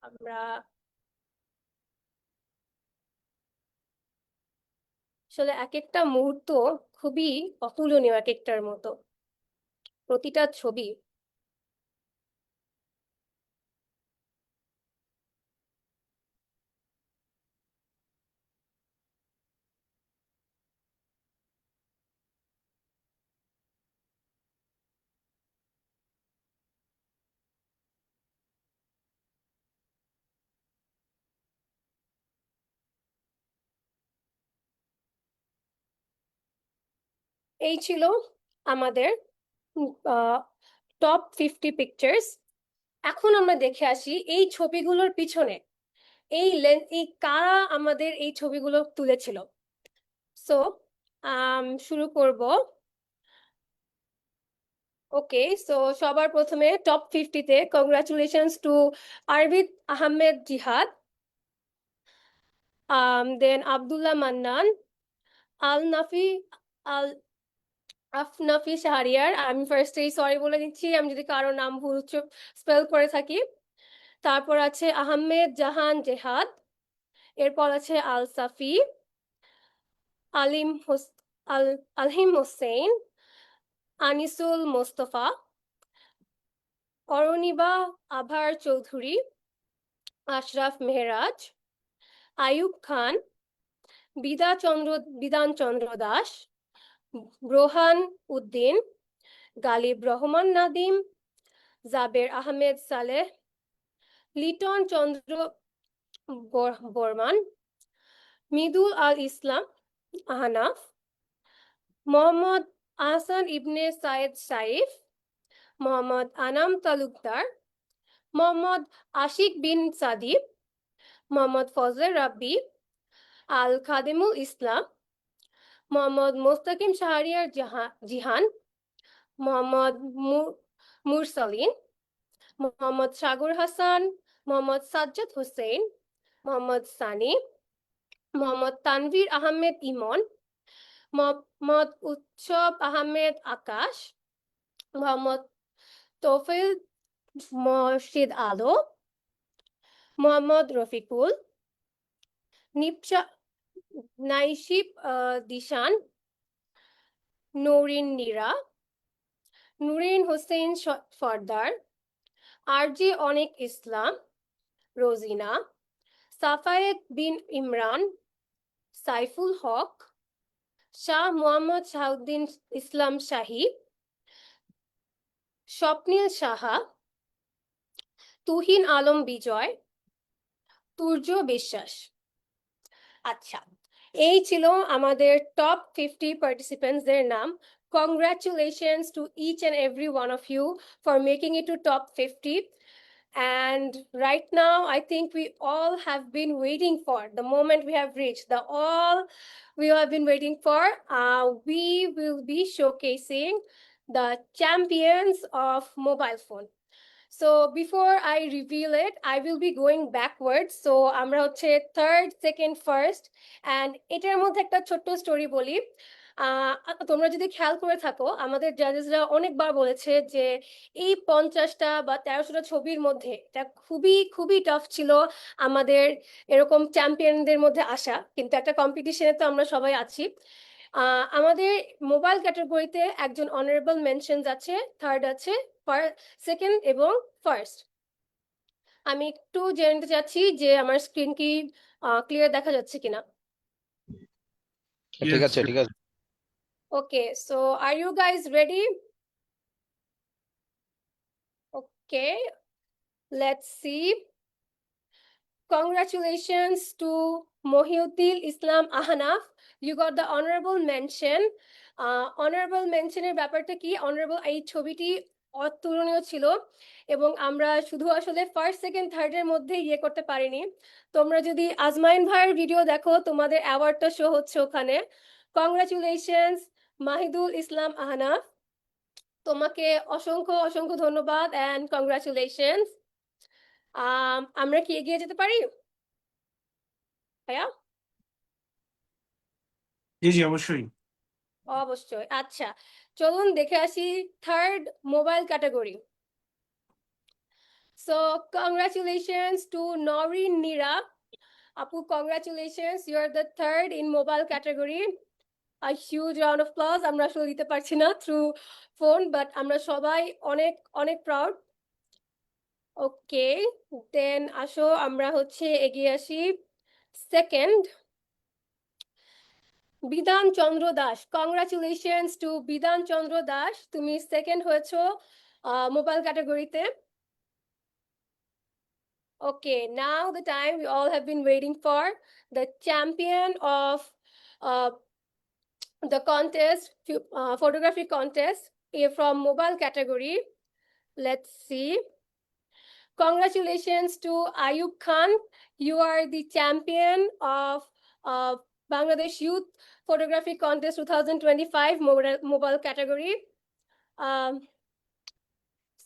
আমরা আসলে এক একটা মুহূর্ত খুবই অতুলনীয়, এক একটার মতো প্রতিটা ছবি। এই ছিল আমাদের টপ 50 পিকচার্স। এখন আমরা দেখে আসি এই ছবিগুলোর পিছনে এই কারা আমাদের এই ছবিগুলো তুলেছিল। সো শুরু করব। ওকে, সো সবার প্রথমে টপ 50-তে কংগ্রাচুলেশনস টু আরবিদ আহমেদ জিহাদ, দেন আব্দুল্লাহ মান্নান, আল নাফি আল আফনাফি শাহরিয়ার। আমি ফার্স্টেই সরি বলে দিচ্ছি আমি যদি কারো নাম ভুল স্পেল করে থাকি। তারপর আছে আহমেদ জাহান জেহাদ, এরপর আছে আল সাফি, আলহিম হোসেন, আনিসুল মোস্তফা, অরুণিবা আভার চৌধুরী, আশরাফ মেহরাজ, আয়ুব খান, বিধান চন্দ্র দাস, রোহান উদ্দিন, গালিব রহমান নাদিম, জাবের আহমেদ সালেহ, লিটন চন্দ্র বর্মান, মিদুল আল ইসলাম আহনাফ, মোহাম্মদ আহসান ইবনে সাইদ সাইফ, মোহাম্মদ আনাম তালুকদার, মোহাম্মদ আশিক বিন সাদিব, মোহাম্মদ ফজলে রাব্বি, আল খাদিমুল ইসলাম, মোহাম্মদ মোস্তাকিম শাহরিয়ার জিহান, মোহাম্মদ মুরসালিন, মোহাম্মদ সাগর হাসান, মোহাম্মদ সাজ্জাদ হোসেন, মোহাম্মদ সানি, মোহাম্মদ তানভীর আহমেদ ইমন, মোহাম্মদ উৎসব আহমেদ আকাশ, মোহাম্মদ তোফিল মর্শিদ আলো, মোহাম্মদ রফিকুল, নাইশিব দিশান, নৌরিন নীরা, নুরিন হোসেন সর্দার, আরজে অনেক ইসলাম, রোজিনা, সাফায়েত বিন ইমরান, সাইফুল হক, শাহ মোহাম্মদ শাহুদ্দিন ইসলাম শাহী, স্বপ্নিল সাহা, তুহিন আলম বিজয়, তুর্য বিশ্বাস। আচ্ছা, এই ছিল আমাদের টপ 50 পার্টিসিপেন্টসদের নাম। Congratulations to each and every one of you for making it to top 50. And right now, I think we all have been waiting for the moment we have reached, we have been waiting for. We will be showcasing the champions of mobile phone. So before I reveal it, I will be going backwards. So আমরা হচ্ছে থার্ড, সেকেন্ড, ফার্স্ট, অ্যান্ড এটার মধ্যে একটা ছোট্ট স্টোরি বলি। তোমরা যদি খেয়াল করে থাকো আমাদের জাজেসরা অনেকবার বলেছে যে এই 50টা বা 1300টা ছবির মধ্যে এটা খুবই খুবই টাফ ছিল আমাদের এরকম চ্যাম্পিয়নদের মধ্যে আসা, কিন্তু একটা কম্পিটিশনে তো আমরা সবাই আছি। আমাদের মোবাইল ক্যাটাগরিতে একজন অনারেবল মেনশনস আছে, থার্ড আছে, সেকেন্ড এবং ফার্স্ট। আমি একটু জেনে নিতে চাচ্ছি যে আমার স্ক্রিন কি ক্লিয়ার দেখা যাচ্ছে কিনা। ঠিক আছে ঠিক আছে okay, so are you guys ready? Okay, let's see. Congratulations to Mohiuddin Islam Ahnaf. You got the honorable mention. Honorable mention এর ব্যাপারটা কি, honorable এই ছবিটি অতুলনীয় ছিল এবং আমরা শুধু আসলে ফার্স্ট, সেকেন্ড, থার্ডের মধ্যে ইয়ে করতে পারিনি। তোমরা যদি আজমাইন ভাইয়ের ভিডিও দেখো তোমাদের অ্যাওয়ার্ডটা শো হচ্ছে ওখানে। কংগ্রাচুলেশনস মাহিদুল ইসলাম আহনাফ, তোমাকে অসংখ্য অসংখ্য ধন্যবাদ অ্যান্ড কংগ্রাচুলেশনস। আমরা কি এগিয়ে যেতে পারি ভাইয়া? জি জি অবশ্যই। অবশ্যই। আচ্ছা, চলুন দেখে আসি third mobile category. So congratulations to Noreen Nira. Apu, congratulations. You're the third in mobile category. A huge round of applause. আমরা আসলে দিতে পারছি না through phone, but আমরা সবাই অনেক অনেক proud. Okay, then আসো আমরা হচ্ছে এগিয়ে আসি second Bidhan Chandra Das. Congratulations to Bidhan Chandra Das, তুমি সেকেন্ড হয়েছো মোবাইল ক্যাটাগরিতে। Okay, now the time we all have been waiting for, the champion of the contest, photography contest from mobile category. Let's see. Congratulations to Ayub Khan. You are the champion of Bangladesh Youth Photography Contest 2025 mobile category.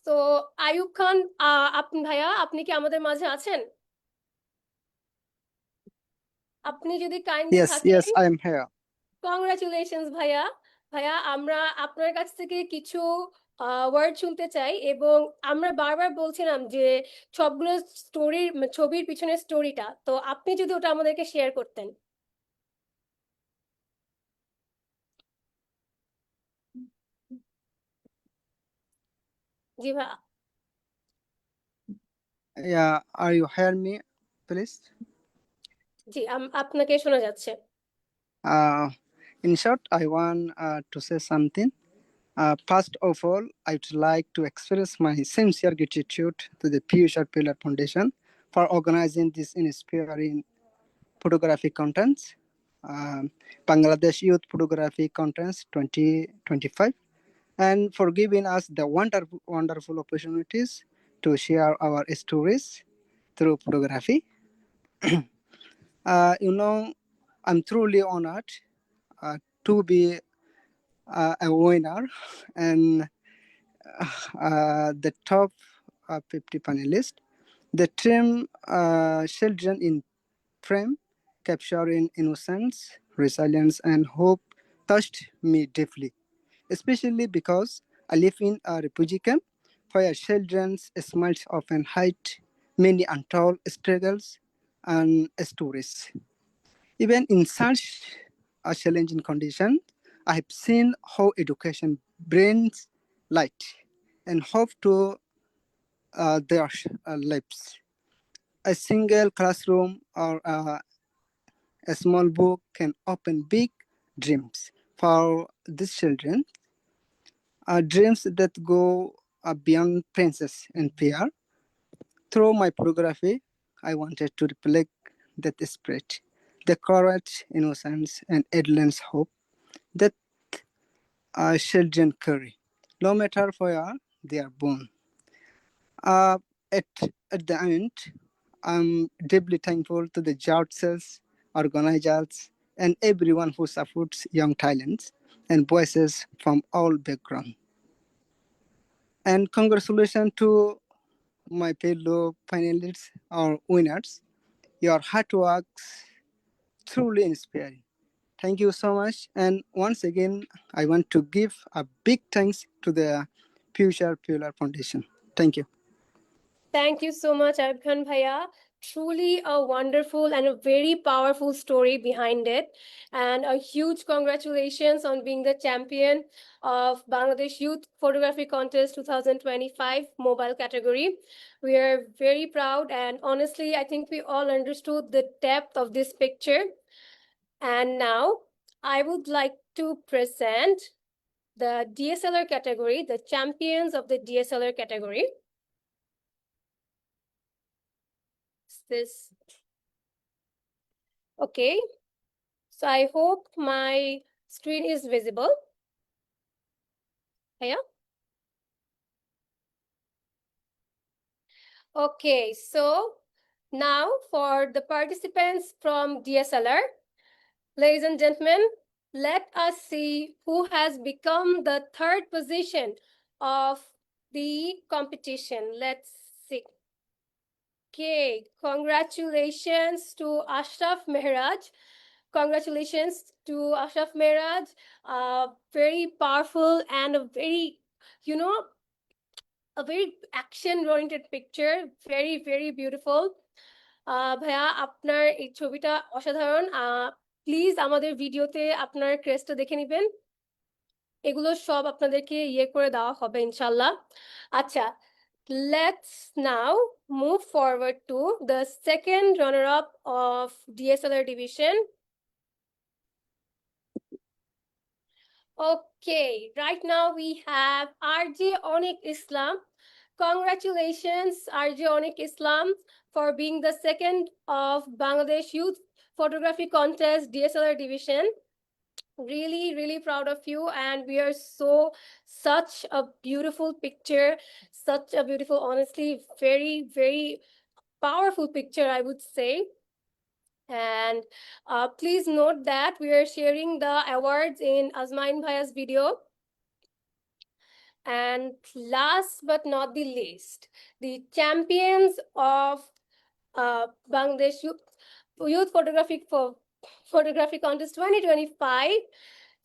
So Ayub Khan, আপনি ভাইয়া, আপনি কি আমাদের মাঝে আছেন? আপনি যদি কাইন্ডলি Yes, থাকেন, yes, I am here. Congratulations ভাইয়া। ভাইয়া, আমরা আপনার কাছ থেকে কিছু ওয়ার্ড শুনতে চাই, এবং আমরা বারবার বলছিলাম যে সবগুলো ছবির পিছনে স্টোরিটা, তো আপনি যদি ওটা আমাদেরকে শেয়ার করতেন। জি ভাইয়া। Yeah, are you hear me, please? জি, আপনাকে শোনা যাচ্ছে। In short, I want to say something. First of all, I would like to express my sincere gratitude to the Piyush Pillar Foundation for organizing this inspiring photography contest, Bangladesh Youth Photography Contest 2025, and for giving us the wonderful opportunities to share our stories through photography. I'm truly honored to be a winner and the top 50 panelists. The team Children in Frame, capturing innocence, resilience, and hope touched me deeply, especially because I live in a refugee camp where children's smiles often hide many untold struggles and stories. Even in such a challenging condition, I have seen how education brings light and hope to their lives. A single classroom or a small book can open big dreams for these children, dreams that go beyond princess and fear. Through my photography, I wanted to reflect that spirit, the courage, innocence, and endless hope that children carry, no matter where they are born. Uh, at, at the end, I'm deeply thankful to the judges, organizers, and everyone who supports young talents and voices from all backgrounds. And congratulations to my fellow finalists or winners. Your hard work truly inspiring. Thank you so much. And once again, I want to give a big thanks to the Future Pillar Foundation. Thank you. Thank you so much, Ayub Khan Bhaiya. Truly a wonderful and a very powerful story behind it. And a huge congratulations on being the champion of Bangladesh Youth Photography Contest 2025 mobile category. We are very proud, and honestly, I think we all understood the depth of this picture. And now I would like to present the DSLR category, the champions of the DSLR category. This. Okay, so I hope my screen is visible. Yeah. Okay, so now for the participants from DSLR, ladies and gentlemen, let us see who has become the third position of the competition. Let's see. Okay, congratulations to Ashraf Mehraj. Congratulations to Ashraf Mehraj. Very powerful and a very, you know, a very action-oriented picture. Very, very beautiful. ভাইয়া আপনার এই ছবিটা অসাধারণ। প্লিজ আমাদের ভিডিওতে আপনার ক্রেস্টটা দেখে নিবেন। এগুলো সব আপনাদেরকে ইয়ে করে দেওয়া হবে ইনশাল্লাহ। আচ্ছা, let's now move forward to the second runner-up of DSLR division. Okay, right now we have RJ Onik Islam. Congratulations, RJ Onik Islam, for being the second of Bangladesh Youth Photography Contest DSLR division. Really, really proud of you, and we are such a beautiful picture, such a beautiful, honestly, very, very powerful picture, I would say. And please note that we are sharing the awards in Azmain Bhaya's video. And last but not the least, the champions of Bangladesh Youth Photography Contest 2025.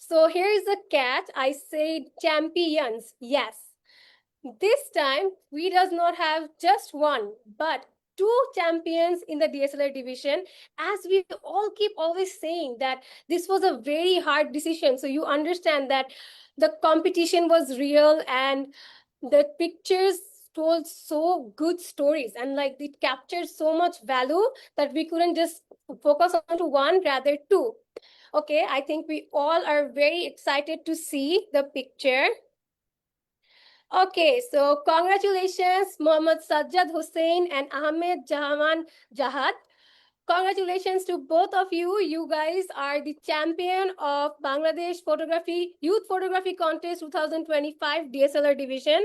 So here is the catch. I said champions. Yes. This time we does not have just one, but two champions in the DSLR division, as we all keep always saying that this was a very hard decision. So you understand that the competition was real and the pictures told so good stories, and like it captured so much value that we couldn't just focus on to one, rather two. Okay, I think we all are very excited to see the picture. Okay, so congratulations, Mohammad Sajjad Hussain and Ahmed Jahaman Jahad. Congratulations to both of you. You guys are the champion of Bangladesh Youth Photography Contest 2025 DSLR division.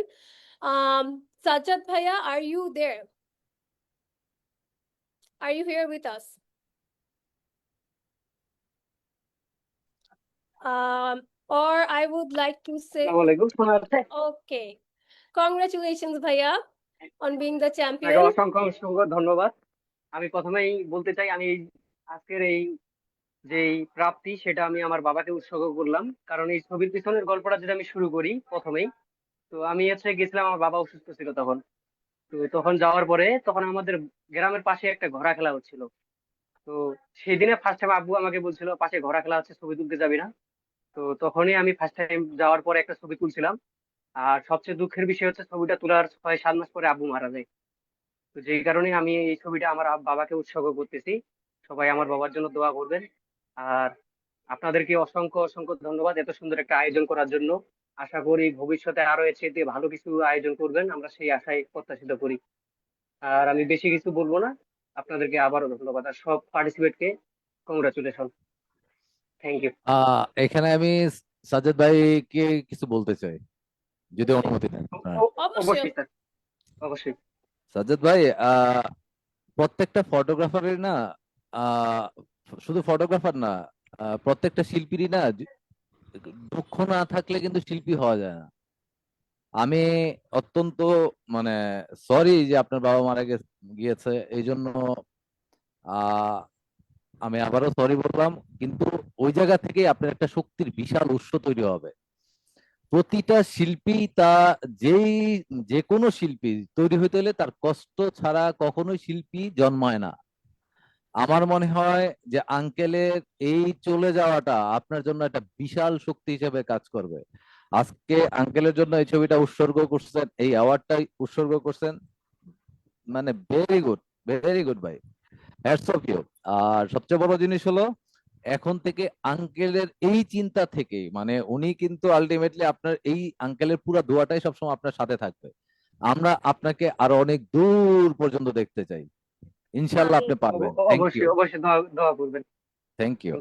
Sajjad Bhaiya, are you there? Are you here with us? Or I would like to say, okay, congratulations Bhaiya on being the আপনাকে champion. অসংখ্য অসংখ্য ধন্যবাদ। আমি প্রথমেই বলতে চাই, আমি আজকের এই যে প্রাপ্তি সেটা আমি আমার বাবাকে উৎসর্গ করলাম। কারণ এই ছবির পিছনের গল্পটা যদি আমি শুরু করি প্রথমেই, তো আমি গেছিলাম, আমার বাবা অসুস্থ ছিল তখন। তো তখন যাওয়ার পরে তখন আমাদের গ্রামের পাশে একটা ঘোড়া খেলা হচ্ছিল। তো সেই দিনে ফার্স্ট টাইম আব্বু আমাকে বলছিল পাশে ঘোড়া খেলা হচ্ছে, ছবি তুলতে যাবি না? তো তখনই আমি ফার্স্ট টাইম যাওয়ার পরে একটা ছবি তুলছিলাম। আর সবচেয়ে দুঃখের বিষয় হচ্ছে ছবিটা তোলার 6-7 মাস পরে আব্বু মারা যায়। তো যেই কারণে আমি এই ছবিটা আমার বাবাকে উৎসর্গ করতেছি। সবাই আমার বাবার জন্য দোয়া করবেন। আর আপনাদেরকে অসংখ্য অসংখ্য ধন্যবাদ এত সুন্দর একটা আয়োজন করার জন্য। আশা করি ভবিষ্যতে আরো এর চেয়ে ভালো কিছু আয়োজন করবেন, আমরা সেই আশায় প্রত্যাশিত করি। আর আমি বেশি কিছু বলবো না, আপনাদেরকে আবারও ধন্যবাদ, আর সব পার্টিসিপেটকে কংগ্রাচুলেশন। Thank you. এখানে আমি সাজ্জাদ ভাইকে কিছু বলতে চাই, যদি অনুমতি দেন। অবশ্যই স্যার, অবশ্যই। সাজ্জাদ ভাই, প্রত্যেকটা ফটোগ্রাফারের না, শুধু ফটোগ্রাফার না, প্রত্যেকটা শিল্পীরই না দুঃখ না থাকলে কিন্তু শিল্পী হওয়া যায় না। আমি অত্যন্ত মানে সরি যে আপনার বাবা মারা গিয়েছে, এই জন্য আমি আবারও সরি বললাম। কিন্তু ওই জায়গা থেকে আপনার একটা শক্তির বিশাল উৎস তৈরি হবে। প্রতিটা শিল্পী যে কোনো শিল্পী তৈরি হইতে হলে তার কষ্ট ছাড়া কখনোই শিল্পী জন্মায় না। আমার মনে হয় যে আঙ্কেলের এই চলে যাওয়াটা আপনার জন্য একটা বিশাল শক্তি হিসেবে কাজ করবে। আজকে আঙ্কেলের জন্য এই ছবিটা উৎসর্গ করছেন, এই অ্যাওয়ার্ডটা উৎসর্গ করছেন, মানে ভেরি গুড ভাই, হ্যাটস অফ ইউ। আর সবচেয়ে বড় জিনিস হলো এখন থেকে আঙ্কেলের এই চিন্তা থেকে, মানে উনি কিন্তু আলটিমেটলি আপনার এই আঙ্কেলের পুরো দোয়াটাই সবসময় আপনার সাথে থাকবে। আমরা আপনাকে আরো অনেক দূর পর্যন্ত দেখতে চাই, ইনশাআল্লাহ আপনি পারবেন। অবশ্যই অবশ্যই দোয়া করবেন। Thank you.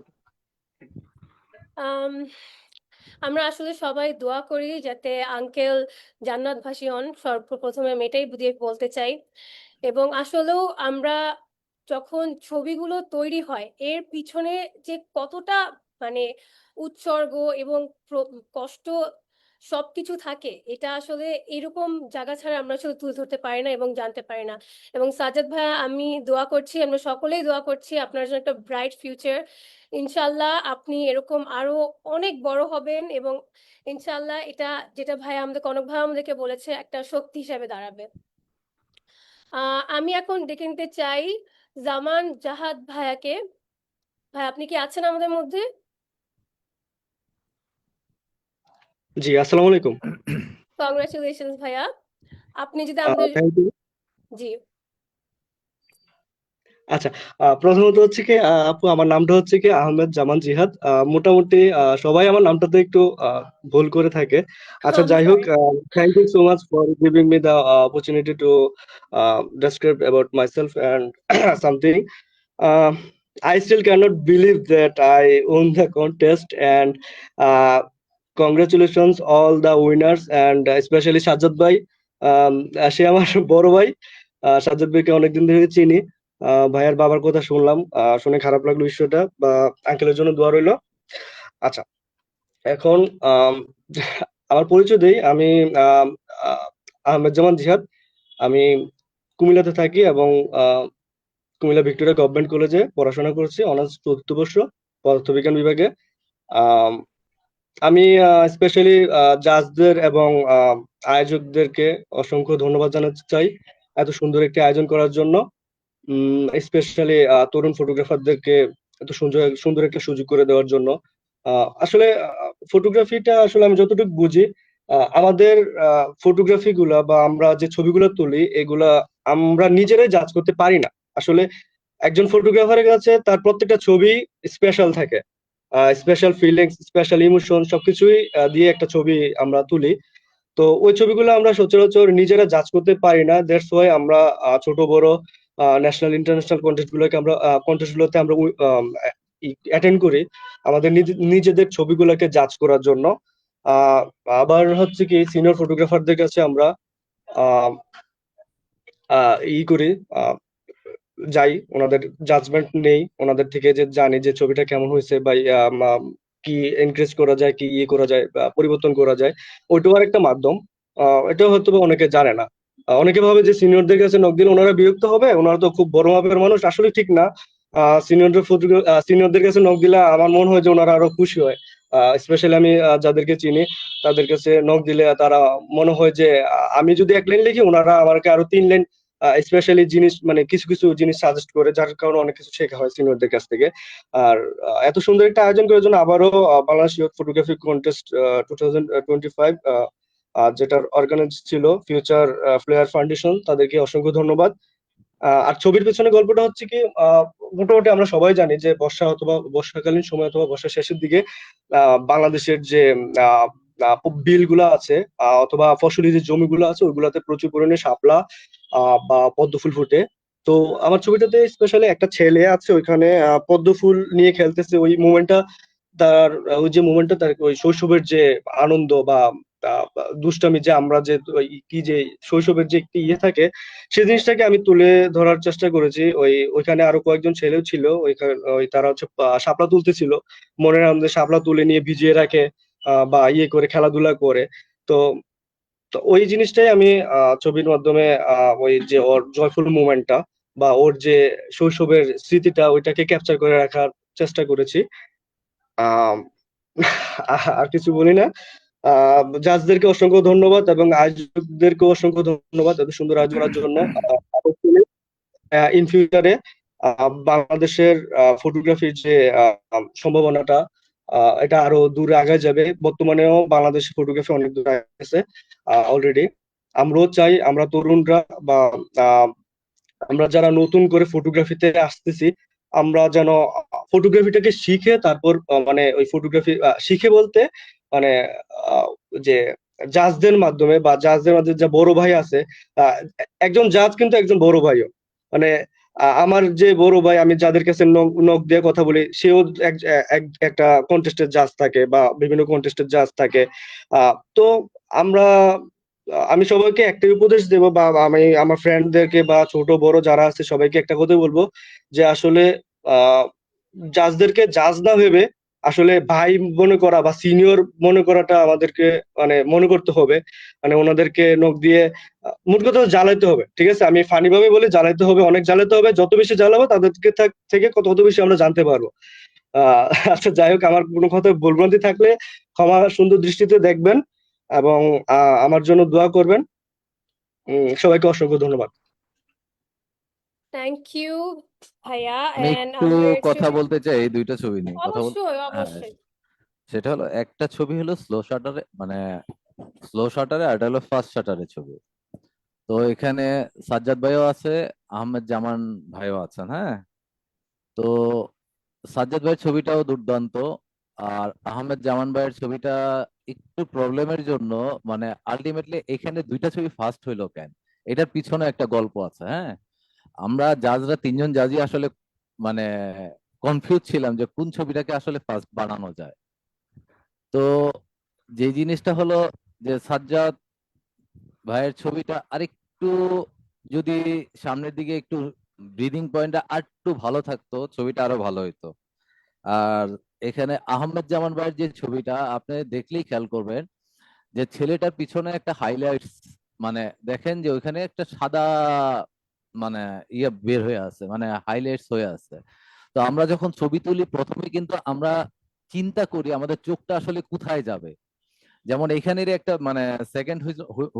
আমরা আসলে সবাই দোয়া করি যাতে আঙ্কেল জান্নাতবাসী হন, সর্বপ্রথমে আমি এটাই বলতে চাই। এবং আসলেও আমরা যখন ছবিগুলো তৈরি হয় এর পিছনে যে কতটা মানে উৎসর্গ এবং কষ্ট সবকিছু থাকে, এটা আসলে এরকম জায়গা ছাড়া আমরা আসলে তুলে ধরতে পারি না এবং জানতে পারি না। এবং সাজ্জাদ ভাইয়া, আমি দোয়া করছি, আমরা সকলেই দোয়া করছি আপনার জন্য একটা ব্রাইট ফিউচার। ইনশাল্লাহ আপনি এরকম আরো অনেক বড় হবেন এবং ইনশাল্লাহ এটা, যেটা ভাইয়া আমাদের কনক ভাইয়া আমাদেরকে বলেছে, একটা শক্তি হিসেবে দাঁড়াবে। আমি এখন ডেকে নিতে চাই জামান জাহাদ ভাইয়াকে। ভাই, আপনি কি আছেন আমাদের মধ্যে? জি, আসসালামু আলাইকুম। কংগ্রাচুলেশনস ভাইয়া, আপনি যদি আমাদের, থ্যাংক ইউ। জি আচ্ছা, প্রথমত হচ্ছে কি আপু, আমার নামটা হচ্ছে কি আহমেদ জামান জিহাদ। মোটামুটি সবাই আমার নামটাতে একটু ভুল করে থাকে। আচ্ছা, আমি যাই হোক, sorry. Thank you so much for giving me the opportunity to describe about myself and something. Uh, I still cannot believe that I won the contest, and uh, congratulations all the winners, and especially Sajjad ভাই। সে আমার বড় ভাই। সাজ্জাদ ভাইকে অনেকদিন ধরে চিনি। ভাইয়ের বাবার কথা শুনলাম, শুনে খারাপ লাগলো বিষয়টা, বা আঙ্কেলের জন্য দোয়া রইলো। আচ্ছা, এখন আমার পরিচয় দেই। আমি আম, আহ, আহমেদ জামান জিহাদ। আমি কুমিল্লাতে থাকি এবং কুমিল্লা ভিক্টোরিয়া গভর্নমেন্ট কলেজে পড়াশোনা করছি, অনার্স চতুর্থ বর্ষ, পদার্থবিজ্ঞান বিভাগে। আম, আমি স্পেশালি জাজদের এবং আয়োজকদেরকে অসংখ্য ধন্যবাদ জানাতে চাই এত সুন্দর একটি আয়োজন করার জন্য। স্পেশালি তরুণ ফটোগ্রাফারদেরকে এত সুন্দর সুন্দর একটা সুযোগ করে দেওয়ার জন্য। আসলে ফটোগ্রাফিটা আসলে আমি যতটুকু বুঝি, আমাদের ফটোগ্রাফি গুলা বা আমরা যে ছবিগুলো তুলি, এগুলা আমরা নিজেরাই জাজ করতে পারি না। আসলে একজন ফটোগ্রাফারের কাছে তার প্রত্যেকটা ছবি স্পেশাল থাকে, স্পেশাল ফিলিংস, স্পেশাল ইমোশন সবকিছুই দিয়ে একটা ছবি আমরা তুলি। তো ওই ছবিগুলো আমরা সচরাচর নিজেরা জাজ করতে পারি না। দ্যাটস ওয়াই আমরা ছোট বড় ন্যাশনাল ইন্টারন্যাশনাল কন্টেস্ট গুলোতে আমরা অ্যাটেন্ড করি আমাদের নিজেদের ছবিগুলোকে জাজ করার জন্য। আহ, আবার হচ্ছে কি সিনিয়র ফটোগ্রাফারদের কাছে আমরা আহ, আহ, ই করি, যাই, ওনাদের জাজমেন্ট নেই, ওনাদের থেকে যে জানি যে ছবিটা কেমন হয়েছে বা কি এনকারেজ করা যায়, কি ইয়ে করা যায় বা পরিবর্তন করা যায়, ওইটাও আর একটা মাধ্যম। এটাও হয়তো বা অনেকে জানে না। অনেকে ভাবে যে সিনিয়রদের কাছে নক দিলে ওনারা বিরক্ত হবে, ওনারা তো খুব বড় মাপের মানুষ। আসলে ঠিক না। সিনিয়রদের কাছে নক দিলে আমার মনে হয় যে ওনারা আরো খুশি হয়। স্পেশালি আমি যাদেরকে চিনি তাদের কাছে নক দিলে তারা মনে হয় যে আমি যদি এক লাইন লিখি, ওনারা আমাকে আরো 3 লাইন স্পেশালি জিনিস, মানে কিছু কিছু জিনিস সাজেস্ট করে, যার কারণে অনেক কিছু শেখা হয় সিনিয়রদের কাছ থেকে। আর এত সুন্দর একটা আয়োজন করার জন্য আবারও বাংলাদেশ ইয়ুথ ফটোগ্রাফি কন্টেস্ট 2025, যেটার অর্গানাইজ ছিল ফিউচার ফ্লেয়ার ফাউন্ডেশন, তাদেরকে অসংখ্য ধন্যবাদ। আর ছবির পেছনে গল্পটা হচ্ছে কি, মোটামুটি আমরা সবাই জানি যে বর্ষাকালীন সময় অথবা বর্ষার শেষের দিকে বাংলাদেশের যে বিলগুলা আছে, অথবা ফসলি যে জমিগুলো আছে, ওইগুলাতে প্রচুর পরিমাণে শাপলা বা পদ্ম ফুল ফুটে। তো আমার ছবিটাতে স্পেশালি একটা ছেলে আছে ওইখানে পদ্ম ফুল নিয়ে খেলতেছে। ওই মুমেন্টটা, তার ওই যে মুমেন্টটা, তার ওই শৈশবের যে আনন্দ বা দুষ্টামি, যে আমরা যে কি যে শৈশবের যে একটি ইয়ে থাকে, সেই জিনিসটাকে আমি তুলে ধরার চেষ্টা করেছি। ওইখানে আরো কয়েকজন ছেলেও ছিল ওইখানে, তারা হচ্ছে শাপলা তুলতেছিল, মনের আনন্দে শাপলা তুলে নিয়ে ভিজিয়ে রাখে বা ইয়ে করে খেলাধুলা করে। তো তো ওই জিনিসটাই আমি ছবির মাধ্যমে ওই যে ওর জয়ফুল মুভমেন্টটা বা ওর যে শৈশবের স্মৃতিটা, ওইটাকে ক্যাপচার করে রাখার চেষ্টা করেছি। আহ আর কিছু বলি না। জাজদেরকে অসংখ্য ধন্যবাদ এবং আয়োজকদেরকে অসংখ্য ধন্যবাদ এত সুন্দর আয়োজন করার জন্য। ইন ফিউচারে বাংলাদেশের ফটোগ্রাফির যে সম্ভাবনাটা, এটা আরো দূরে আগায় যাবে। বর্তমানেও বাংলাদেশের ফটোগ্রাফি অনেক দূরে গেছে অলরেডি। আমরাও চাই, আমরা তরুণরা বা আহ, আমরা যারা নতুন করে ফটোগ্রাফিতে আসতেছি, আমরা যেন ফটোগ্রাফিটাকে শিখে তারপর মানে ওই ফটোগ্রাফি শিখে বলতে মানে আহ, যে জাজদের মাধ্যমে বা জাজদের মাধ্যমে যে বড় ভাই আছে, আহ, একজন জাজ কিন্তু একজন বড় ভাইও। মানে আমার যে বড় ভাই, আমি যাদের কাছে নক দিয়ে কথা বলি, সেও একটা কন্টেস্টের জাজ থাকে বা বিভিন্ন কন্টেস্টের জাজ থাকে। তো আমরা আমি সবাইকে একটাই উপদেশ দেবো, বা আমি আমার ফ্রেন্ডদেরকে বা ছোট বড় যারা আছে সবাইকে একটা কথা বলবো, যে আসলে জাজদেরকে জাজ না ভেবে আসলে ভাই মনে করা বা সিনিয়র মনে করাটা আমাদেরকে মানে মনে করতে হবে, মানে ওনাদেরকে নখ দিয়ে মোট কথা জ্বালাইতে হবে। ঠিক আছে, আমি ফানি ভাবে বলি, জ্বালাইতে হবে, অনেক জ্বালাইতে হবে। যত বেশি জ্বালাবো তাদেরকে থেকে তত বেশি আমরা জানতে পারবো। আচ্ছা, যাই হোক, আমার কোনো কথা ভুলভ্রান্তি থাকলে ক্ষমা সুন্দর দৃষ্টিতে দেখবেন এবং আমার জন্য দোয়া করবেন। সবাইকে অসংখ্য ধন্যবাদ। Thank you, ভাইয়া, আমি and একটু we're কথা extremely বলতে চাই এই দুইটা ছবি নিয়ে কথা বল। অবশ্যই হ্যাঁ, অবশ্যই। সেটা হলো একটা ছবি হলো স্লো শাটারে, মানে স্লো শাটারে, আর এটা হলো ফাস্ট শাটারে ছবি। তো এখানে সাজ্জাদ ভাইও আছে, আহমেদ জামান ভাইও আছেন। হ্যাঁ, তো সাজ্জাদ ভাইয়ের ছবিটাও দুর্দান্ত, আর আহমেদ জামান ভাইয়ের ছবিটা একটু প্রবলেমের জন্য, মানে আলটিমেটলি এখানে দুইটা ছবি ফার্স্ট হইলো কেন, এটার পিছনে একটা গল্প আছে। হ্যাঁ, আমরা জাজরা তিনজন জাজই আসলে মানে কনফিউজ ছিলাম যে কোন ছবিটাকে আসলে ফার্স্ট বানানো যায়। তো যে জিনিসটা হলো যে সাজ্জাদ ভাইয়ের ছবিটা আরেকটু যদি সামনের দিকে একটু ব্রিদিং পয়েন্টটা আর একটু ভালো থাকতো, ছবিটা আরো ভালো হইতো। আর এখানে আহমেদ জামান ভাইয়ের যে ছবিটা আপনি দেখলেই খেয়াল করবেন যে ছেলেটার পিছনে একটা হাইলাইটস, মানে দেখেন যে ওইখানে একটা সাদা মানে ইয়ে বের হয়ে আছে, মানে হাইলাইটস হয়ে আছে। তো আমরা যখন ছবি তুলি প্রথমে কিন্তু আমরা চিন্তা করি আমাদের চোখটা আসলে কোথায় যাবে। যেমন এখানেরই একটা মানে সেকেন্ড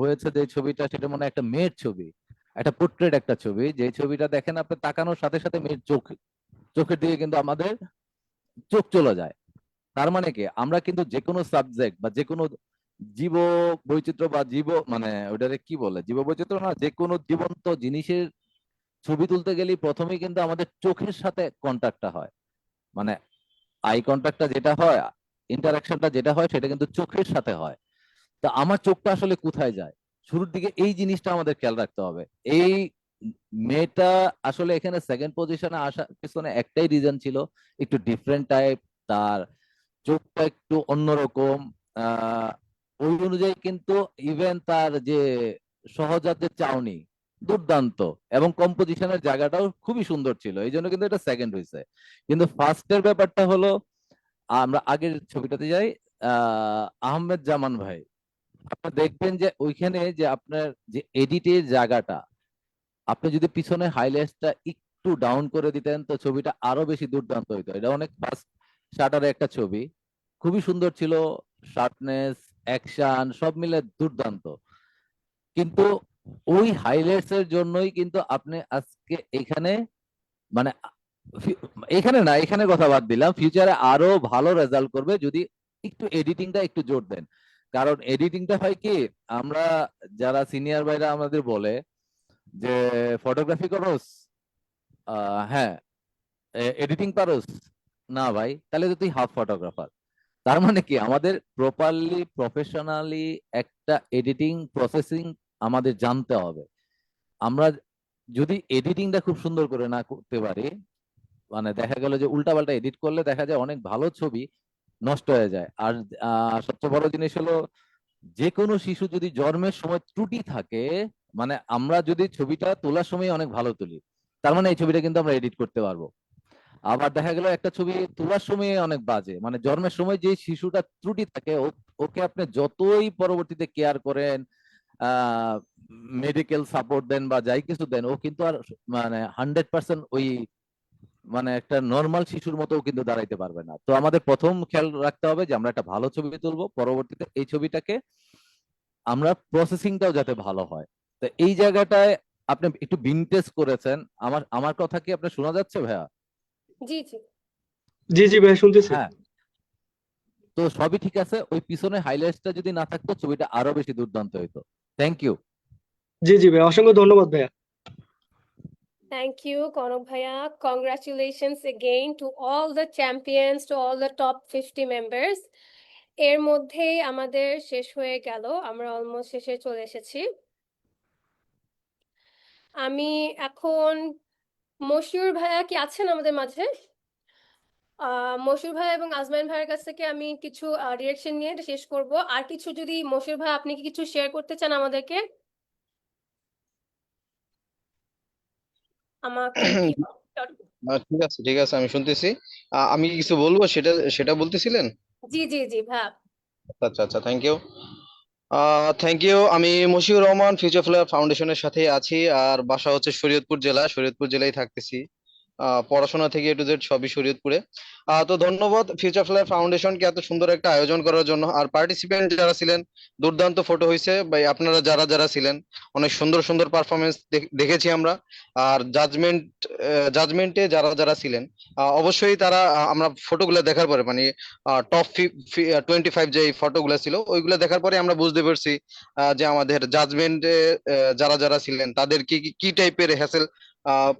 হয়েছে যে ছবিটা, সেটা মানে একটা মেয়ের ছবি, একটা পোর্ট্রেট একটা ছবি, যে ছবিটা দেখেন আপনি তাকানোর সাথে সাথে মেয়ের চোখের দিকে কিন্তু আমাদের চোখ চলে যায়। তার মানে কি আমরা কিন্তু যে কোনো সাবজেক্ট বা যে কোনো জীব বৈচিত্র্য বা মানে ওটারে কি বলে, জীব বৈচিত্র্য না, যে কোনো জীবন্ত জিনিসের ছবি তুলতে গেলে প্রথমেই কিন্তু আমাদের চোখের সাথে কন্ট্যাক্টটা হয়, মানে আই কন্ট্যাক্টটা যেটা হয়, ইন্টারাকশনটা যেটা হয় সেটা কিন্তু চোখের সাথে হয়। তা আমার চোখটা আসলে কোথায় যায় শুরুর দিকে, এই জিনিসটা আমাদের খেয়াল রাখতে হবে। এই মেয়েটা আসলে এখানে সেকেন্ড পজিশনে আসার পিছনে একটাই রিজন ছিল, একটু ডিফারেন্ট টাইপ, তার চোখটা একটু অন্যরকম। ওই অনুযায়ী কিন্তু ইভেন তার যে সহজাতের চাউনি দুর্দান্ত, এবং কম্পোজিশনের জায়গাটাও খুবই সুন্দর ছিল, এই জন্য কিন্তু এটা সেকেন্ড হয়েছে। কিন্তু ফার্স্টের ব্যাপারটা হলো, আমরা আগের ছবিটাতে যাই, আহমেদ জামান ভাই, আপনি দেখবেন যে ওইখানে যে আপনার যে এডিটের জায়গাটা, আপনি যদি পিছনে হাইলাইটসটা একটু ডাউন করে দিতেন তো ছবিটা আরো বেশি দুর্দান্ত হইতো। এটা অনেক ফাস্ট শাটারে একটা ছবি, খুবই সুন্দর ছিল, শার্পনেস, অ্যাকশন সব মিলে দুর্দান্ত। কিন্তু ওই হাইলাইটস এর জন্যই কিন্তু আপনি আজকে এখানে মানে এখানে না, এখানে কথা বাদ দিলাম, ফিউচারে আরো ভালো রেজাল্ট করবে যদি একটু এডিটিংটা একটু জোর দেন। কারণ এডিটিংটা হয় কি, আমরা যারা সিনিয়র ভাইরা আমাদের বলে যে ফটোগ্রাফি করোস, হ্যাঁ, এডিটিং পারোস, না ভাই, তাহলে তো তুই হাফ ফটোগ্রাফার। তার মানে কি আমাদের প্রপারলি প্রফেশনালি একটা এডিটিং প্রসেসিং আমাদের জানতে হবে। আমরা যদি এডিটিংটা খুব সুন্দর করে না করতে পারি, মানে দেখা গেল যে উল্টাপাল্টা এডিট করলে দেখা যায় অনেক ভালো ছবি নষ্ট হয়ে যায়। আর সবচেয়ে বড় জিনিস হলো, যে কোনো শিশু যদি জন্মের সময় ত্রুটি থাকে, মানে আমরা যদি ছবিটা তোলার সময় অনেক ভালো তুলি, তার মানে এই ছবিটা কিন্তু আমরা এডিট করতে পারবো। আবার দেখা গেল একটা ছবি তোলার সময় অনেক বাজে, মানে জন্মের সময় যে শিশুটা ত্রুটি থাকে ওকে আপনি যতই পরবর্তীতে কেয়ার করেন, মেডিকেল সাপোর্ট দেন বা যাই কিছু দেন, ও কিন্তু আর মানে 100% ওই মানে একটা নর্মাল শিশুর মতো কিন্তু দাঁড়াইতে পারবে না। তো আমাদের প্রথম খেয়াল রাখতে হবে যে আমরা একটা ভালো ছবি তুলবো, পরবর্তীতে এই ছবিটাকে আমরা প্রসেসিংটাও যাতে ভালো হয়। তো এই জায়গাটায় আপনি একটু ভিনটেজ করেছেন। আমার আমার কথা কি আপনার শোনা যাচ্ছে ভাইয়া? জি জি। জি জি ভাই, শুনতেছি। হ্যাঁ, তো সবই ঠিক আছে, ওই পিছনে হাইলাইটসটা যদি না থাকতো ছবিটা আরো বেশি দুর্দান্ত হইতো। Thank you. জি জি ভাই, অসংখ্য ধন্যবাদ ভাইয়া। Thank you, Konok Bhaiya. Congratulations again to all the champions, to all the top 50 members. এর মধ্যেই আমাদের শেষ হয়ে গেল, আমরা অলমোস্ট শেষে চলে এসেছি। আমি এখন মশিউর ভাইয়া কি আছেন আমাদের মাঝে? মশিউর ভাই এবং আজমাইন ভাইয়ের কাছ থেকে আমি কিছু ডিরেকশন নিয়ে এটা শেষ করব। আর কিছু যদি মশিউর ভাই আপনি কি কিছু শেয়ার করতে চান আমাদেরকে? আমাকে কি ঠিক আছে ঠিক আছে, আমি শুনতেছি। আমি কিছু বলবো, সেটা সেটা বলতেছিলেন? জি জি জি ভাইয়া। আচ্ছা আচ্ছা, থ্যাংক ইউ। Thank you. আমি মশিউর রহমান, ফিউচার ফ্লাওয়ার ফাউন্ডেশনের সাথে আছি। আর বাসা হচ্ছে শরীয়তপুর জেলা, শরীয়তপুর জেলায় থাকতেছি। পড়াশোনা থেকে এ টু জেড সবই শরীয়তপুরে। তো ধন্যবাদ ফিউচার ফ্লাওয়ার ফাউন্ডেশনকে এত সুন্দর একটা আয়োজন করার জন্য। আর পার্টিসিপেন্ট যারা ছিলেন, দুর্দান্ত ফটো হয়েছে ভাই। আপনারা যারা যারা ছিলেন, অনেক সুন্দর সুন্দর পারফরমেন্স দেখেছি আমরা। আর জাজমেন্টে যারা যারা ছিলেন, অবশ্যই তারা আমরা ফটোগুলো দেখার পরে মানে টপ 25 যে ফটোগুলো ছিল, ওইগুলো দেখার পরে আমরা বুঝতে পারছি যে আমাদের জাজমেন্টে যারা যারা ছিলেন তাদের কি কি টাইপের হ্যাসেল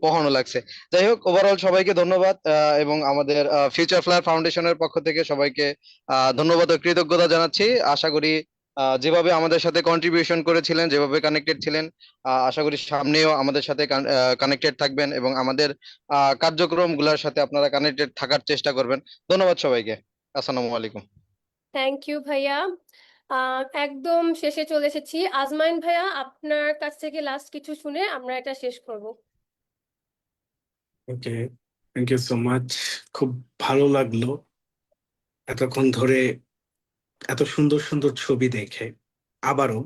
পোহানো লাগছে। যাই হোক, ওভারঅল সবাইকে ধন্যবাদ, এবং আমাদের ফিউচার ফ্লায়ার ফাউন্ডেশনের পক্ষ থেকে সবাইকে ধন্যবাদ ও কৃতজ্ঞতা জানাচ্ছি। আশা করি যেভাবে আমাদের সাথে কন্ট্রিবিউশন করেছিলেন, যেভাবে কানেক্টেড ছিলেন, আশা করি সামনেও আমাদের সাথে কানেক্টেড থাকবেন এবং আমাদের কার্যক্রমগুলোর সাথে আপনারা কানেক্টেড থাকার চেষ্টা করবেন। ধন্যবাদ সবাইকে। আসসালামু আলাইকুম। থ্যাংক ইউ ভাইয়া। একদম শেষে চলে এসেছি। আজমাইন ভাইয়া, আপনার কাছ থেকে লাস্ট কিছু শুনে আমরা এটা শেষ করব। ওকে, থ্যাংক ইউ সো মাচ। খুব ভালো লাগলো এতক্ষণ ধরে এত সুন্দর সুন্দর ছবি দেখে। আবারও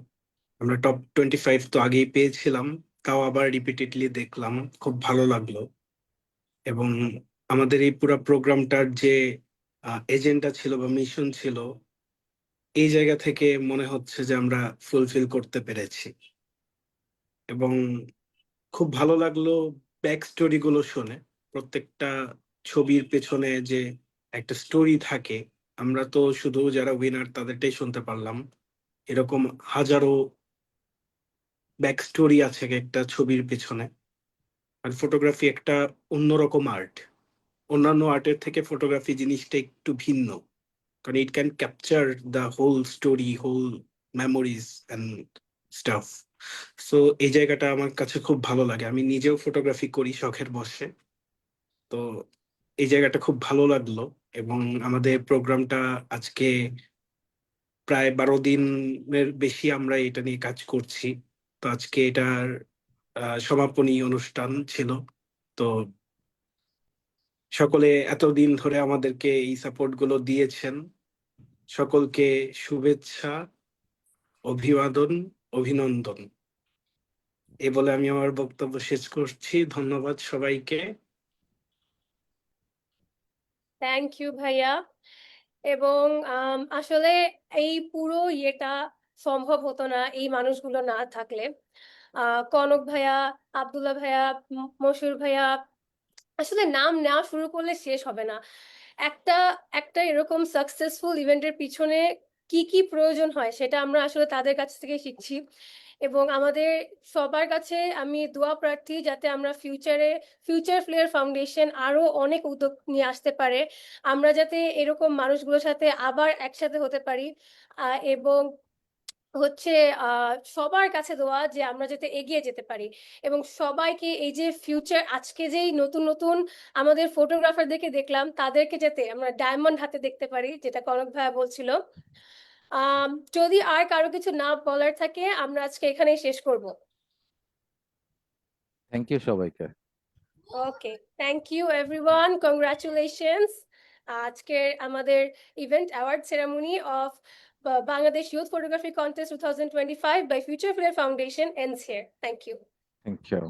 আমরা টপ 25 তো আগেই পেয়েছিলাম, তাও আবার রিপিটেডলি দেখলাম, খুব ভালো লাগলো। এবং আমাদের এই পুরো প্রোগ্রামটার যে এজেন্ডা ছিল বা মিশন ছিল, এই জায়গা থেকে মনে হচ্ছে যে আমরা ফুলফিল করতে পেরেছি। এবং খুব ভালো লাগলো ব্যাক স্টোরি গুলো শুনে। প্রত্যেকটা ছবির পেছনে যে একটা স্টোরি থাকে, আমরা তো শুধু যারা উইনার তাদেরটাই শুনতে পারলাম। এরকম হাজারো ব্যাক স্টোরি আছে একটা ছবির পেছনে। আর ফটোগ্রাফি একটা অন্যরকম আর্ট। অন্যান্য আর্টের থেকে ফটোগ্রাফি জিনিসটা একটু ভিন্ন, কারণ it can capture the whole story, whole memories and stuff. So এই জায়গাটা আমার কাছে খুব ভালো লাগে। আমি নিজেও ফটোগ্রাফি করি শখের বশে। তো এই জায়গাটা খুব ভালো লাগলো। এবং আমাদের প্রোগ্রামটা আজকে প্রায় 12 দিনের বেশি আমরা এটা নিয়ে কাজ করছি। তো আজকে এটার সমাপনী অনুষ্ঠান ছিল। তো সকলে এতদিন ধরে আমাদেরকে এই সাপোর্ট গুলো দিয়েছেন, সকলকে শুভেচ্ছা, অভিবাদন, অভিনন্দন। এ বলে আমি আমার বক্তব্য শেষ করছি। ধন্যবাদ সবাইকে। থ্যাংক ইউ ভাইয়া। এবং আসলে এই পুরো ইয়েটা সম্ভব হতো না এই মানুষগুলো না থাকলে। কনক ভাইয়া, আব্দুল্লাহ ভাইয়া, মশিউর ভাইয়া, আসলে নাম নেওয়া শুরু করলে শেষ হবে না। একটা একটা এরকম সাকসেসফুল ইভেন্টের পিছনে কি কি প্রয়োজন হয় সেটা আমরা আসলে তাদের কাছ থেকে শিখছি। এবং আমাদের সবার কাছে আমি দোয়া প্রার্থী যাতে আমরা ফিউচার ফ্লেয়ার ফাউন্ডেশন আরো অনেক উদ্যোগ নিয়ে আসতে পারে, আমরা যাতে এরকম মানুষগুলোর সাথে আবার একসাথে হতে পারি। এবং হচ্ছে সবার কাছে দোয়া যে আমরা যাতে এগিয়ে যেতে পারি এবং সবাইকে এই যে ফিউচার আজকে যেই নতুন নতুন আমাদের ফটোগ্রাফারদেরকে দেখলাম তাদেরকে যাতে আমরা ডায়মন্ড হাতে দেখতে পারি, যেটা কনক ভাইয়া বলছিল। যদি আর কারো কিছু না বলার থাকে আমরা আজকে এখানেই শেষ করব। থ্যাংক ইউ সবাইকে। ওকে, থ্যাংক ইউ এভরিওয়ান, কংগ্রাচুলেশনস। আজকের আমাদের event award ceremony of Bangladesh Youth Photography Contest 2025 by Future Flare Foundation ends here. Thank you. Thank you.